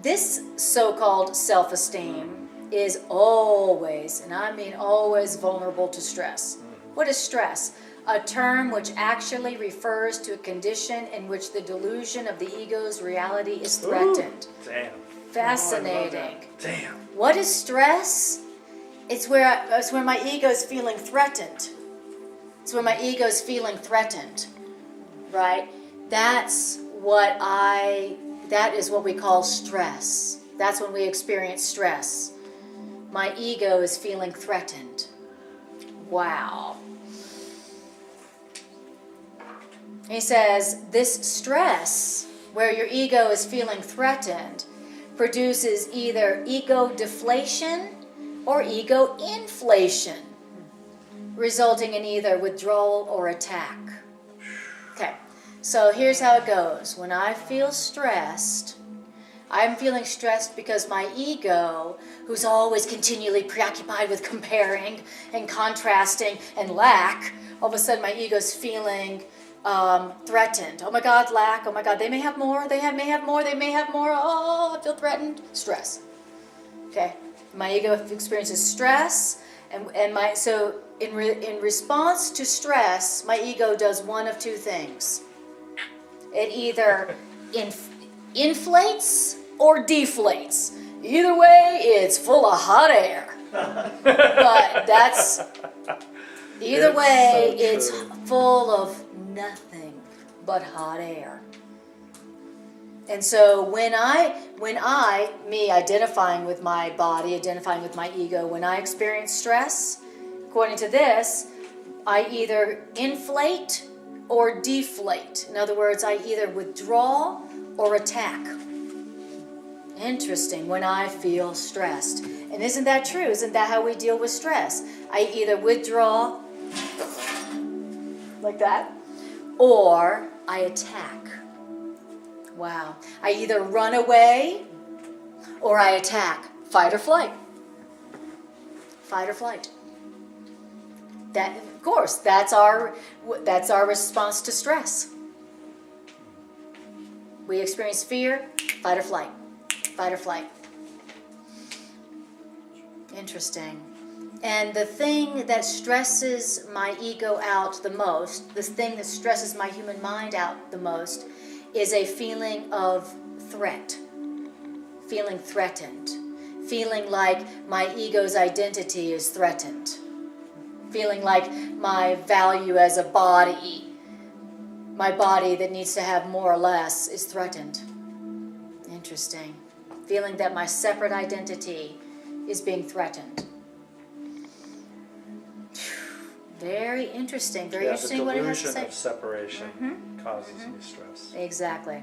This so-called self-esteem is always, and I mean always, vulnerable to stress. What is stress? A term which actually refers to a condition in which the delusion of the ego's reality is threatened. Ooh, damn. Fascinating. Damn. What is stress? It's where my ego is feeling threatened. It's where my ego is feeling threatened, right? That is what we call stress. That's when we experience stress. My ego is feeling threatened. Wow. He says, this stress, where your ego is feeling threatened, produces either ego deflation or ego inflation, resulting in either withdrawal or attack. Okay, so here's how it goes. When I feel stressed, I'm feeling stressed because my ego, who's always continually preoccupied with comparing and contrasting and lack, all of a sudden my ego's feeling threatened. Oh my God, lack. Oh my God, they may have more. They may have more. They may have more. Oh, I feel threatened. Stress. Okay, my ego experiences stress, and in response to stress, my ego does one of two things. It either inflates or deflates. Either way, it's full of hot air. But that's either way, so it's true. full of nothing but hot air. And so when me identifying with my body, identifying with my ego, when I experience stress, according to this, I either inflate or deflate. In other words, I either withdraw or attack. Interesting, when I feel stressed. And isn't that true? Isn't that how we deal with stress? I either withdraw, like that, or I attack. Wow. I either run away or I attack. Fight or flight. fight or flight. That, of course, that's our response to stress. We experience fear, fight or flight. Fight or flight. Interesting. And the thing that stresses my ego out the most, the thing that stresses my human mind out the most, is a feeling of threat. Feeling threatened. Feeling like my ego's identity is threatened. Feeling like my value as a body, my body that needs to have more or less, is threatened. Interesting. Feeling that my separate identity is being threatened. Very interesting. Very interesting what it has to The say. delusion of separation causes me stress. Exactly.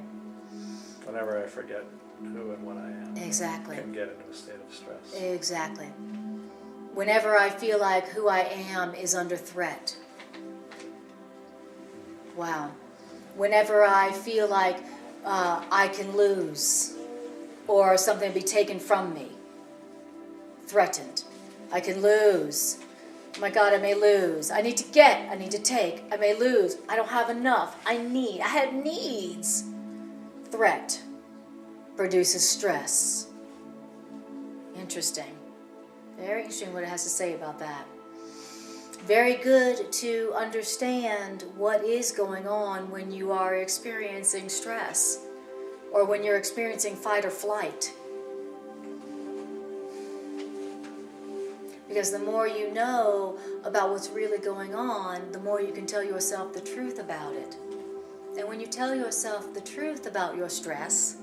Whenever I forget who and what I am, Exactly. I can get into a state of stress. Exactly. Whenever I feel like who I am is under threat. Wow. Whenever I feel like I can lose or something be taken from me. Threatened. I can lose. Oh my God, I may lose. I need to get. I need to take. I may lose. I don't have enough. I have needs. Threat produces stress. Interesting. Very interesting what it has to say about that. Very good to understand what is going on when you are experiencing stress or when you're experiencing fight or flight. Because the more you know about what's really going on, the more you can tell yourself the truth about it. And when you tell yourself the truth about your stress,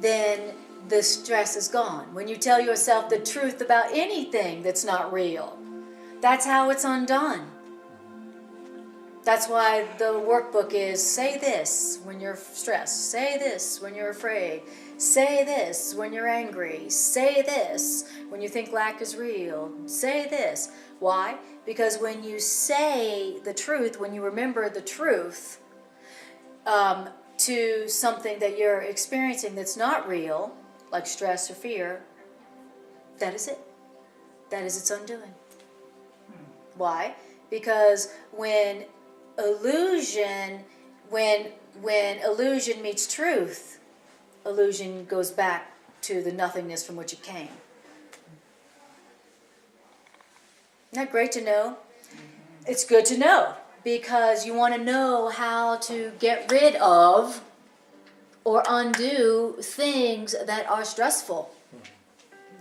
then the stress is gone. When you tell yourself the truth about anything that's not real, that's how it's undone. That's why the workbook is, say this when you're stressed, say this when you're afraid, say this when you're angry, say this when you think lack is real, say this. Why? Because when you say the truth, when you remember the truth to something that you're experiencing that's not real, like stress or fear, that is it. That is its undoing. Why? Because when illusion meets truth, illusion goes back to the nothingness from which it came. Isn't that great to know? It's good to know because you want to know how to get rid of or undo things that are stressful,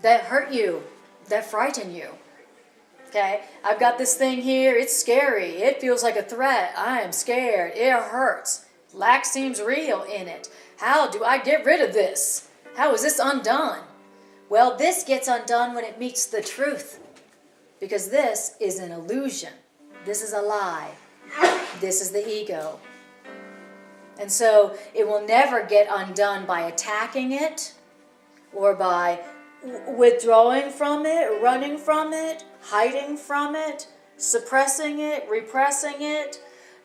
that hurt you, that frighten you. Okay, I've got this thing here, it's scary, it feels like a threat, I am scared, it hurts, lack seems real in it. How do I get rid of this? How is this undone? Well, this gets undone when it meets the truth, because this is an illusion, this is a lie, this is the ego. And so it will never get undone by attacking it or by withdrawing from it, running from it, hiding from it, suppressing it, repressing it,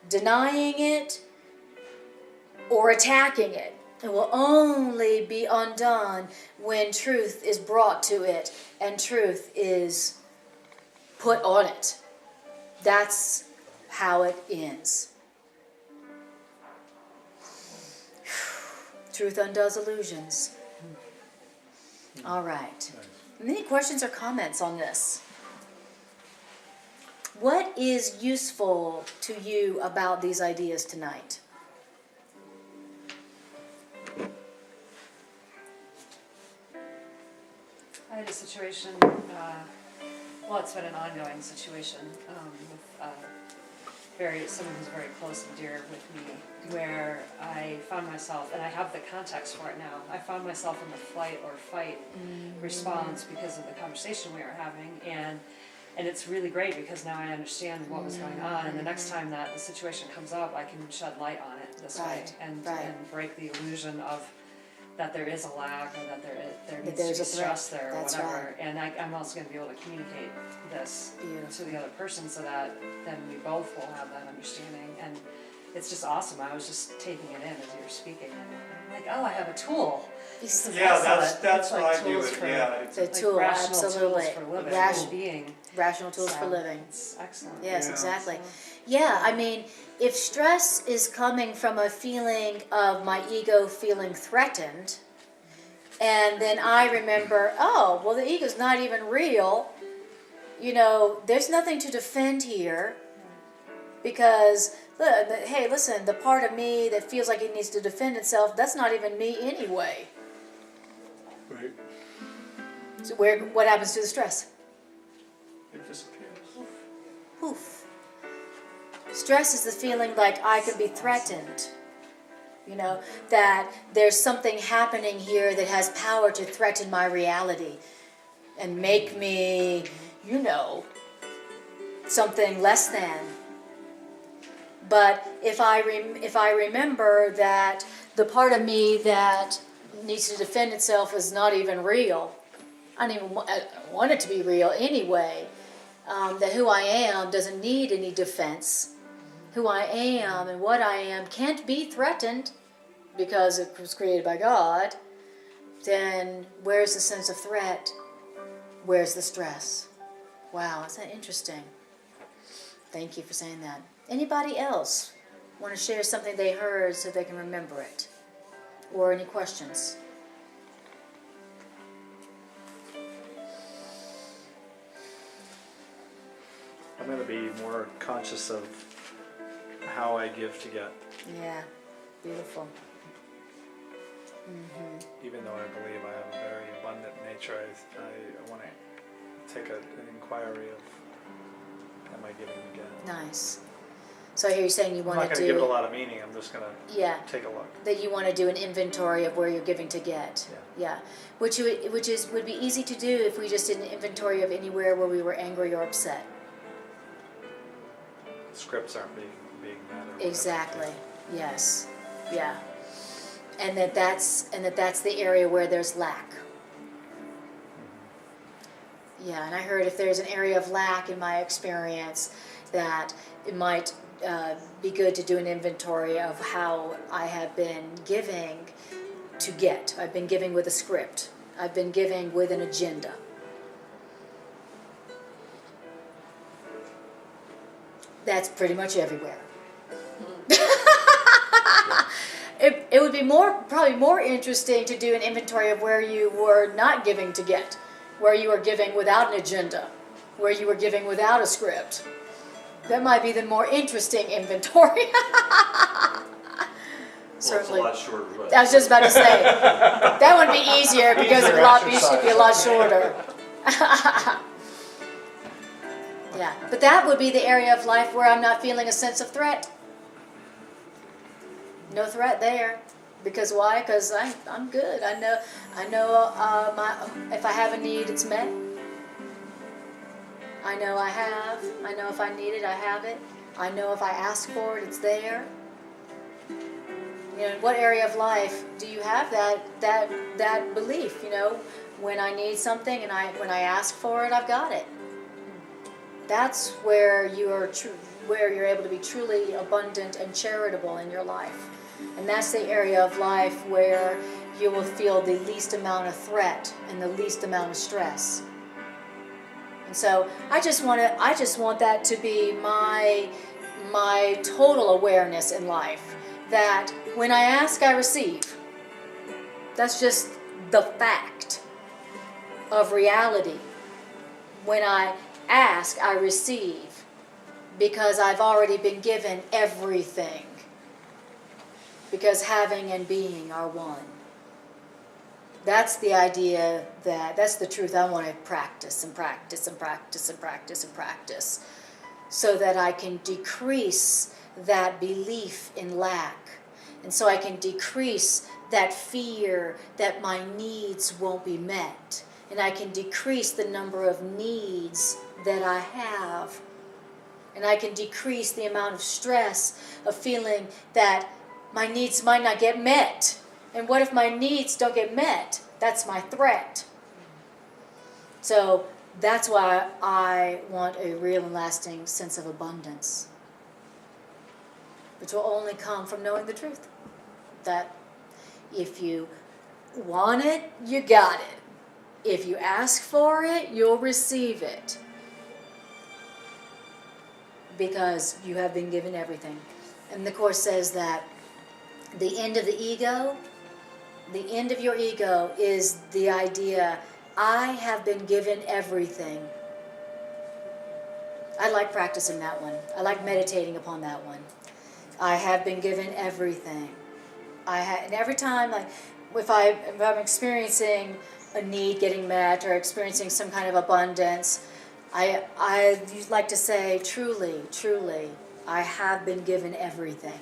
denying it, or attacking it. It will only be undone when truth is brought to it and truth is put on it. That's how it ends. Truth undoes illusions. All right. Any questions or comments on this? What is useful to you about these ideas tonight? I had a situation, well, it's been an ongoing situation with someone who's very close and dear with me, where I found myself, and I have the context for it now, I found myself in the flight or fight response because of the conversation we were having, and it's really great because now I understand what was going on, and the next time that the situation comes up, I can shed light on it this way and break the illusion of that there is a lack or that there needs to be stress there or whatever. Right. And I'm also going to be able to communicate this to the other person so that then we both will have that understanding. And it's just awesome. I was just taking it in as you were speaking. I'm like, oh, I have a tool. This is Yeah, excellent. that's It's what like I do tools it, for- yeah. It's a like tool, rational absolutely. tools for living, Ration- being. Rational tools for So, living. It's excellent. Yes, Yeah. exactly. Yeah, I mean, if stress is coming from a feeling of my ego feeling threatened, and then I remember, oh, well, the ego's not even real, you know, there's nothing to defend here, because, hey, listen, the part of me that feels like it needs to defend itself, that's not even me anyway. Right. So what happens to the stress? It disappears. Poof. Stress is the feeling like I could be threatened. You know, that there's something happening here that has power to threaten my reality and make me, you know, something less than. But if I remember that the part of me that needs to defend itself is not even real, I don't even want it to be real anyway, that who I am doesn't need any defense. Who I am and what I am can't be threatened because it was created by God, then where's the sense of threat? Where's the stress? Wow, isn't that interesting? Thank you for saying that. Anybody else want to share something they heard so they can remember it? Or any questions? I'm going to be more conscious of how I give to get, Yeah, beautiful. even though I believe I have a very abundant nature. I want to take an inquiry of, am I giving to get? Nice. So I hear you saying you I'm want not to going to give it a do, lot of meaning. I'm just going to yeah, take a look. that you want to do an inventory of where you're giving to get. Yeah. Which would be easy to do if we just did an inventory of anywhere where we were angry or upset. Scripts aren't being met or whatever. Exactly. Yes. Yeah. And that's the area where there's lack. Yeah, and I heard if there's an area of lack in my experience, that it might be good to do an inventory of how I have been giving to get. I've been giving with a script. I've been giving with an agenda. That's pretty much everywhere. It would be probably more interesting to do an inventory of where you were not giving to get, where you were giving without an agenda, where you were giving without a script. That might be the more interesting inventory. Certainly. Well, it's a lot shorter list. I was just about to say, that would be easier because it should be a lot shorter. Yeah, but that would be the area of life where I'm not feeling a sense of threat. No threat there. Because why? Because I'm good. I know if I have a need, it's met. I know I have. I know if I need it, I have it. I know if I ask for it, it's there. You know, in what area of life do you have that belief? You know, when I need something and when I ask for it, I've got it. That's where you're able to be truly abundant and charitable in your life. And that's the area of life where you will feel the least amount of threat and the least amount of stress. And so I just want that to be my total awareness in life, that when I ask, I receive. That's just the fact of reality. When I ask, I receive, because I've already been given everything. Because having and being are one. That's the idea, that's the truth I want to practice and practice and practice and practice and practice, so that I can decrease that belief in lack. And so I can decrease that fear that my needs won't be met. And I can decrease the number of needs that I have. And I can decrease the amount of stress of feeling that my needs might not get met. And what if my needs don't get met? That's my threat. So that's why I want a real and lasting sense of abundance. which will only come from knowing the truth. That if you want it, you got it. If you ask for it, you'll receive it. Because you have been given everything. And the Course says that the end of the ego, the end of your ego is the idea, I have been given everything. I like practicing that one. I like meditating upon that one. I have been given everything. And every time, like, if I'm experiencing a need getting met or experiencing some kind of abundance, I like to say, truly, truly, I have been given everything.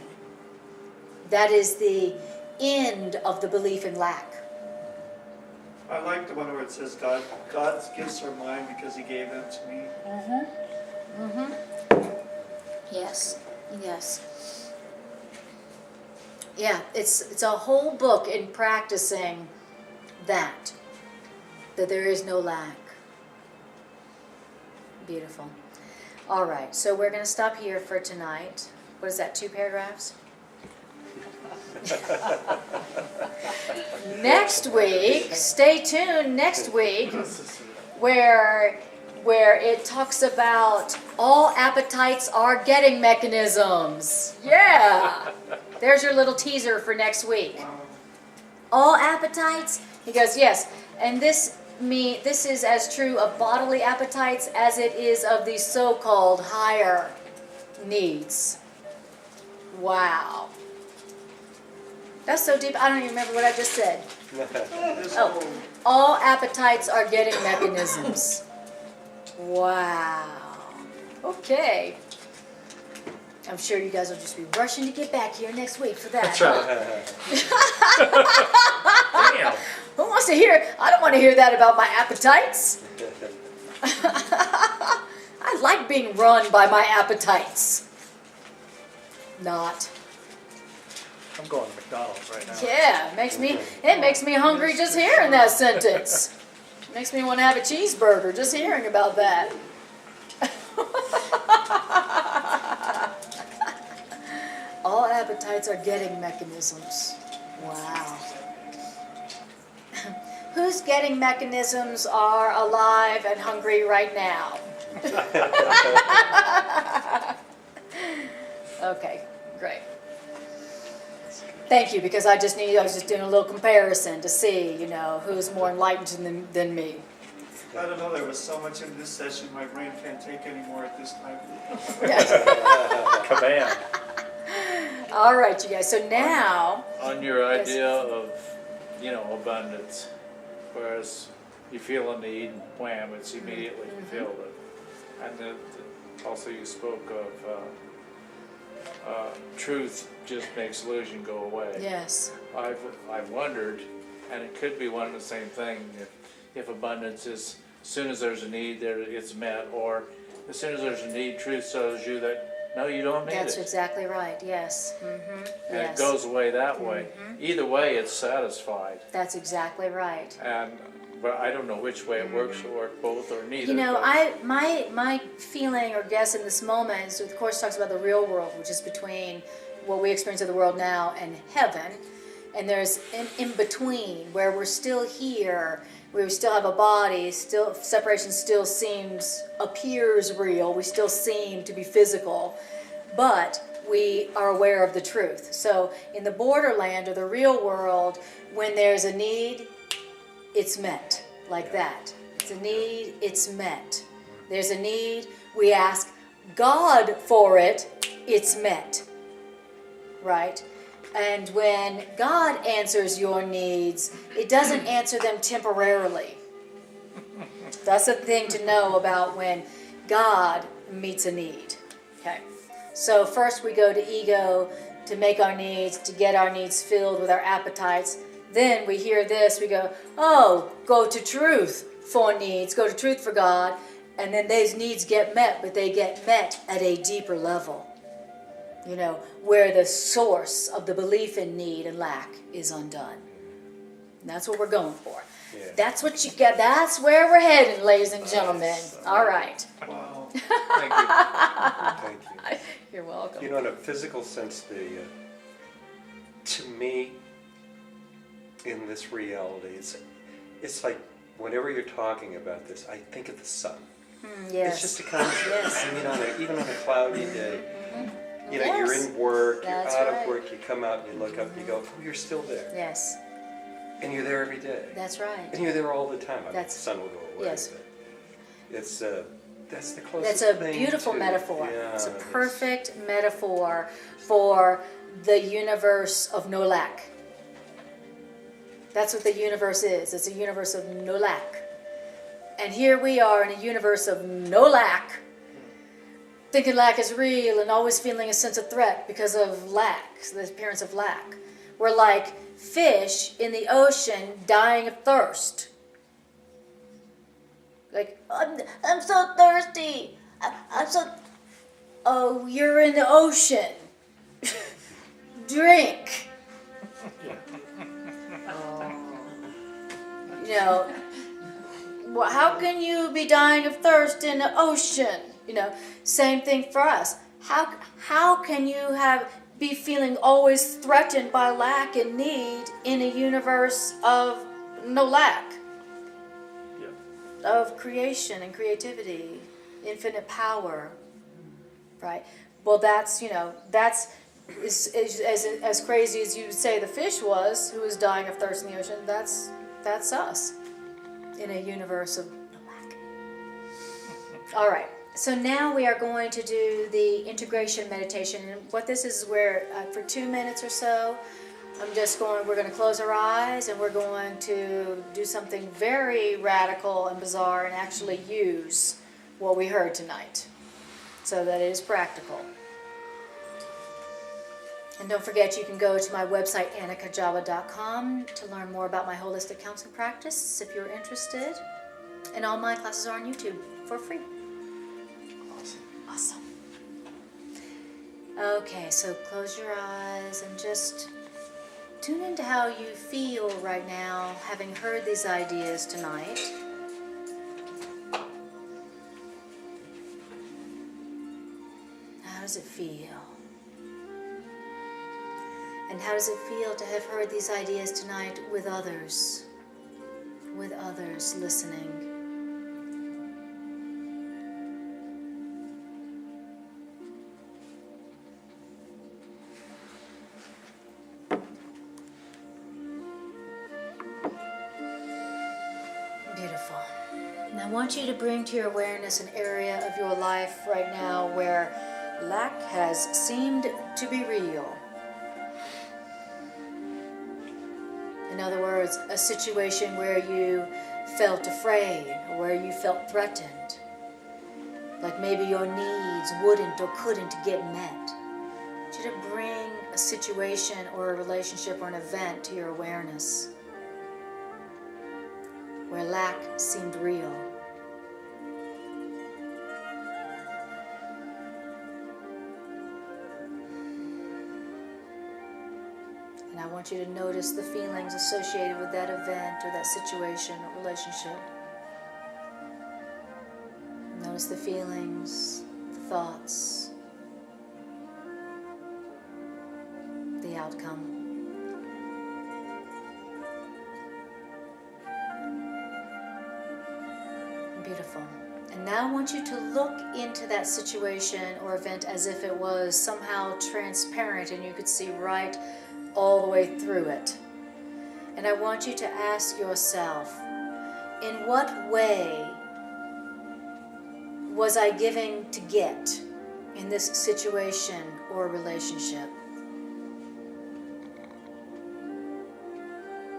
That is the end of the belief in lack. I like the one where it says God's gifts are mine because He gave them to me. Yes, yes. Yeah, it's a whole book in practicing that there is no lack. Beautiful. All right, so we're going to stop here for tonight. What is that, 2 paragraphs? Next week, stay tuned next week, where it talks about all appetites are getting mechanisms. Yeah. There's your little teaser for next week. All appetites? He goes, yes. And this is as true of bodily appetites as it is of the so-called higher needs. Wow. That's so deep, I don't even remember what I just said. Oh, all appetites are getting mechanisms. Wow. Okay. I'm sure you guys will just be rushing to get back here next week for that. That's right. Damn. Who wants to hear? I don't want to hear that about my appetites. I like being run by my appetites. Not. I'm going to McDonald's right now. Yeah, it makes me hungry just hearing that sentence. Makes me want to have a cheeseburger just hearing about that. All appetites are getting mechanisms. Wow. Whose getting mechanisms are alive and hungry right now? Okay, great. Thank you, because I was just doing a little comparison to see, who's more enlightened than me. I don't know, there was so much in this session, my brain can't take anymore at this time. Kabam. All right, you guys. So now, On your idea of, abundance, whereas you feel a need, wham, it's immediately filled. And then also you spoke of truth just makes illusion go away. yes, I've wondered, and it could be one and the same thing, if abundance is, as soon as there's a need, it's met, or as soon as there's a need, truth shows you that, no, you don't need that's it. exactly right. Yes. And Yes. it goes away that way. Either way, it's satisfied. That's exactly right. But I don't know which way it works, or work both or neither. My feeling or guess in this moment is, of course, talks about the real world, which is between what we experience of the world now and heaven. And there's an in between where we're still here, we still have a body, still separation still appears real, we still seem to be physical, but we are aware of the truth. So in the borderland or the real world, when there's a need, it's met like that. It's a need, it's met. There's a need, we ask God for it, it's met. Right? And when God answers your needs, it doesn't answer them temporarily. That's the thing to know about when God meets a need. Okay. So first we go to ego to make our needs, to get our needs filled with our appetites. Then we hear this, we go, go to truth for needs, go to truth for God. And then those needs get met, but they get met at a deeper level. Where the source of the belief in need and lack is undone. And that's what we're going for. Yeah. That's what you get. That's where we're heading, ladies and gentlemen. All right. Wow. Thank you. Thank you. You're welcome. You know, in a physical sense, to me, in this reality, it's like whenever you're talking about this, I think of the sun. Yes. It's just a concept. Yes. I mean, even on a cloudy day, you know, you're Yes. in work, That's you're out right. of work, you come out and you look up and you go, oh, you're still there. Yes, And you're there every day. that's right. And you're there all the time. I mean, the That's- sun will go away. yes. But it's, that's the closest That's a thing beautiful to- metaphor. Yeah, It's a perfect metaphor for the universe of no lack. That's what the universe is. It's a universe of no lack. And here we are in a universe of no lack, thinking lack is real and always feeling a sense of threat because of lack, the appearance of lack. We're like fish in the ocean dying of thirst. Like, I'm so thirsty. I'm so... Oh, you're in the ocean. Drink. You know, well, how can you be dying of thirst in the ocean? You know, same thing for us. How can you be feeling always threatened by lack and need in a universe of no lack? Of creation and creativity, infinite power, right? Well, that's, you know, that's as crazy as you would say the fish was, who was dying of thirst in the ocean. That's us in a universe of no lack. All right. So now we are going to do the integration meditation, and what this is where for 2 minutes or so, we're going to close our eyes and we're going to do something very radical and bizarre and actually use what we heard tonight so that it is practical. And don't forget, you can go to my website, annakajawa.com, to learn more about my holistic counseling practice if you're interested. And all my classes are on YouTube for free. Awesome. Okay, so close your eyes and just tune into how you feel right now, having heard these ideas tonight. How does it feel? And how does it feel to have heard these ideas tonight with others listening? Beautiful. And I want you to bring to your awareness an area of your life right now where lack has seemed to be real. In other words, a situation where you felt afraid or where you felt threatened. Like maybe your needs wouldn't or couldn't get met. I want you to bring a situation or a relationship or an event to your awareness where lack seemed real. And I want you to notice the feelings associated with that event or that situation or relationship. Notice the feelings, the thoughts, the outcome. Beautiful. And now I want you to look into that situation or event as if it was somehow transparent and you could see right all the way through it. And I want you to ask yourself, in what way was I giving to get in this situation or relationship?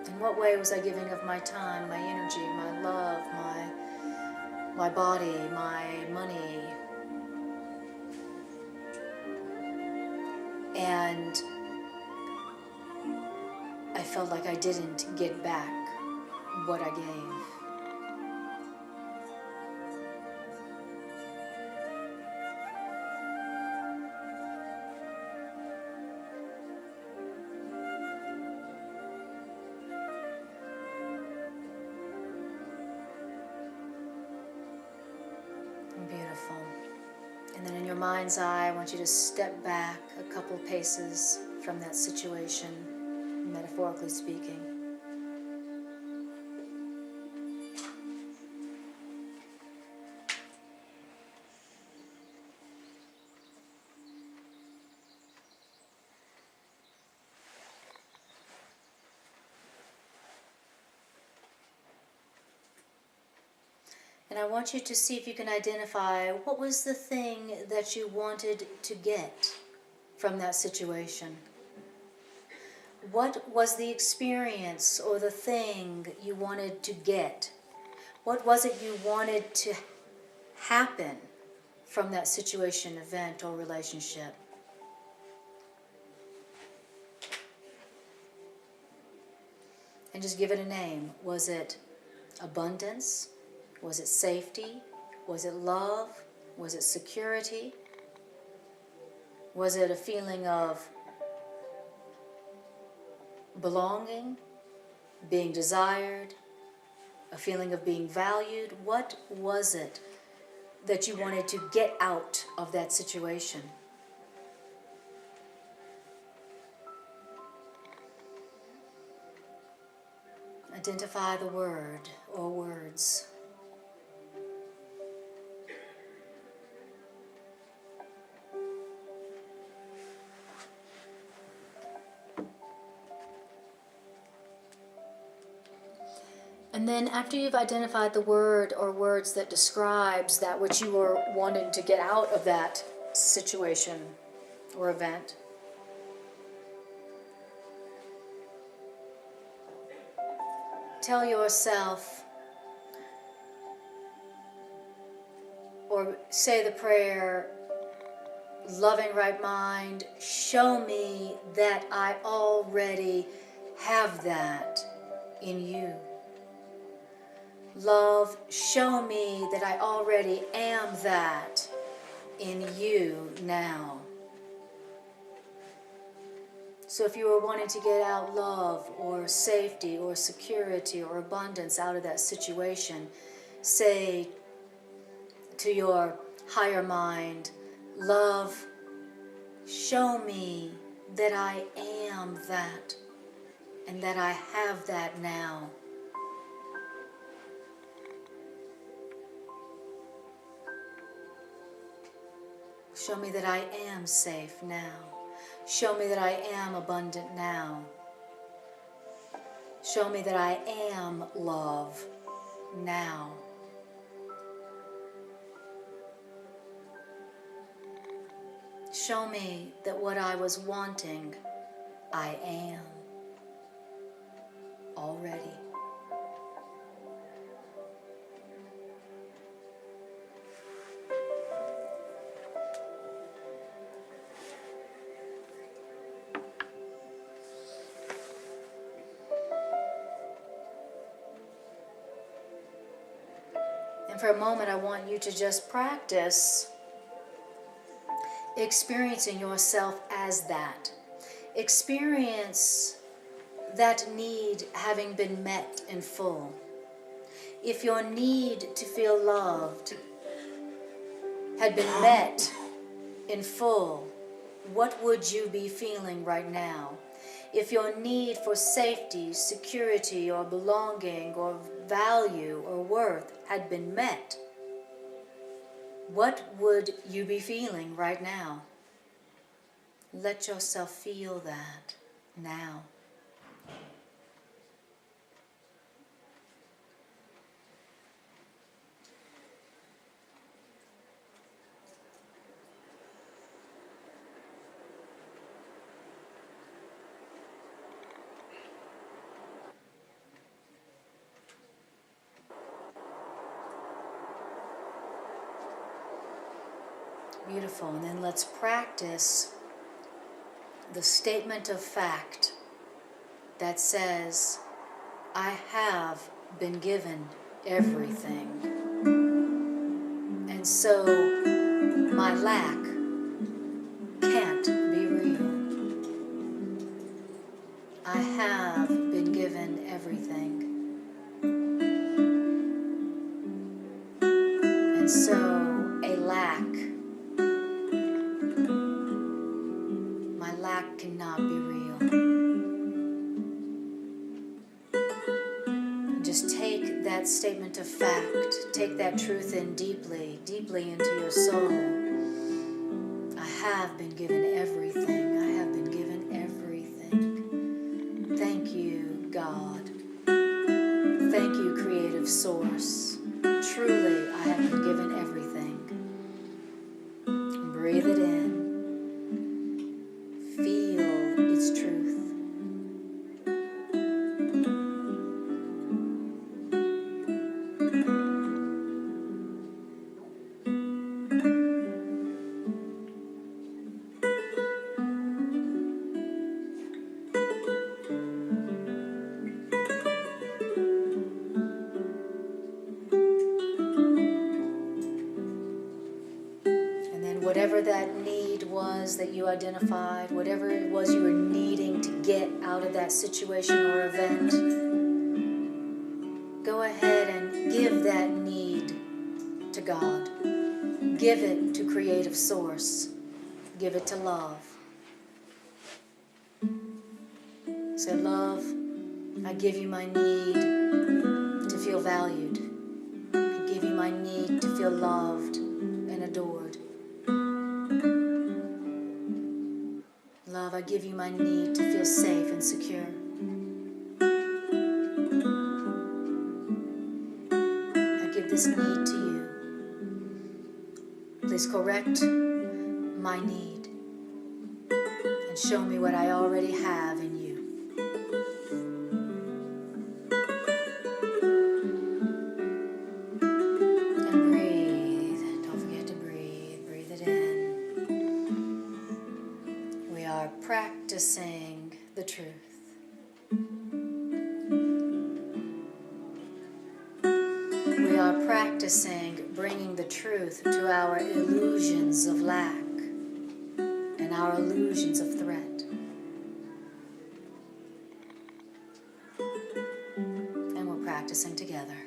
In what way was I giving of my time, my energy, my love, my body, my money? And I felt like I didn't get back what I gave. Beautiful. your mind's eye, I want you to step back a couple paces from that situation, metaphorically speaking. And I want you to see if you can identify what was the thing that you wanted to get from that situation. What was the experience or the thing you wanted to get? What was it you wanted to happen from that situation, event, or relationship? And just give it a name. Was it abundance? Was it safety? Was it love? Was it security? Was it a feeling of belonging, being desired, a feeling of being valued? What was it that you wanted to get out of that situation? Identify the word or words. And then after you've identified the word or words that describes that which you were wanting to get out of that situation or event, tell yourself or say the prayer, loving right mind, show me that I already have that in you. Love, show me that I already am that in you now. So if you were wanting to get out love or safety or security or abundance out of that situation, say to your higher mind, love, show me that I am that and that I have that now. Show me that I am safe now. Show me that I am abundant now. Show me that I am love now. Show me that what I was wanting, I am already. And for a moment, I want you to just practice experiencing yourself as that. Experience that need having been met in full. If your need to feel loved had been met in full, what would you be feeling right now? If your need for safety, security, or belonging, or value, or worth had been met, what would you be feeling right now? Let yourself feel that now. Beautiful. And then let's practice the statement of fact that says, I have been given everything. And so my lack can't be real. I have been given everything. And so a lack that statement of fact, take that truth in deeply, deeply into your soul. I have been given everything. I have been given everything. Thank you, God. Thank you, Creative Source. Truly, I have been given everything. Breathe it in. Feel its truth. Whatever that need was that you identified, whatever it was you were needing to get out of that situation or event, go ahead and give that need to God. Give it to Creative Source. Give it to love. Say, love, I give you my need to feel valued. I give you my need to feel loved and adored. Love, I give you my need to feel safe and secure. I give this need to you. Please correct my need and show me what I already have in you. And breathe. Don't forget to breathe. Breathe it in. We are practicing the truth. We are practicing bringing the truth to our illusions of lack and our illusions of threat. And we're practicing together.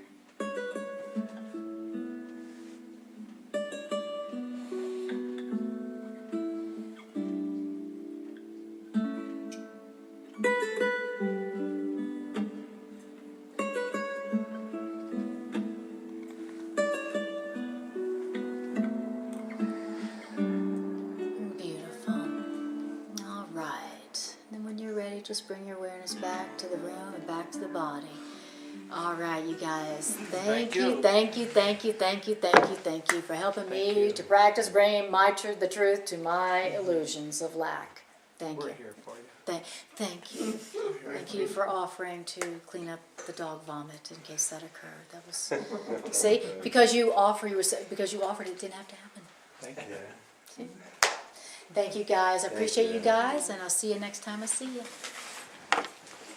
Just bring your awareness back to the room and back to the body. All right, you guys. Thank you for helping me to practice bringing the truth to my illusions of lack. Thank you. We're here for you. Thank you. Thank you for offering to clean up the dog vomit in case that occurred. That was see, because you offered, it didn't have to happen. Thank you. See? Thank you guys. I appreciate you guys, and I'll see you next time I see you.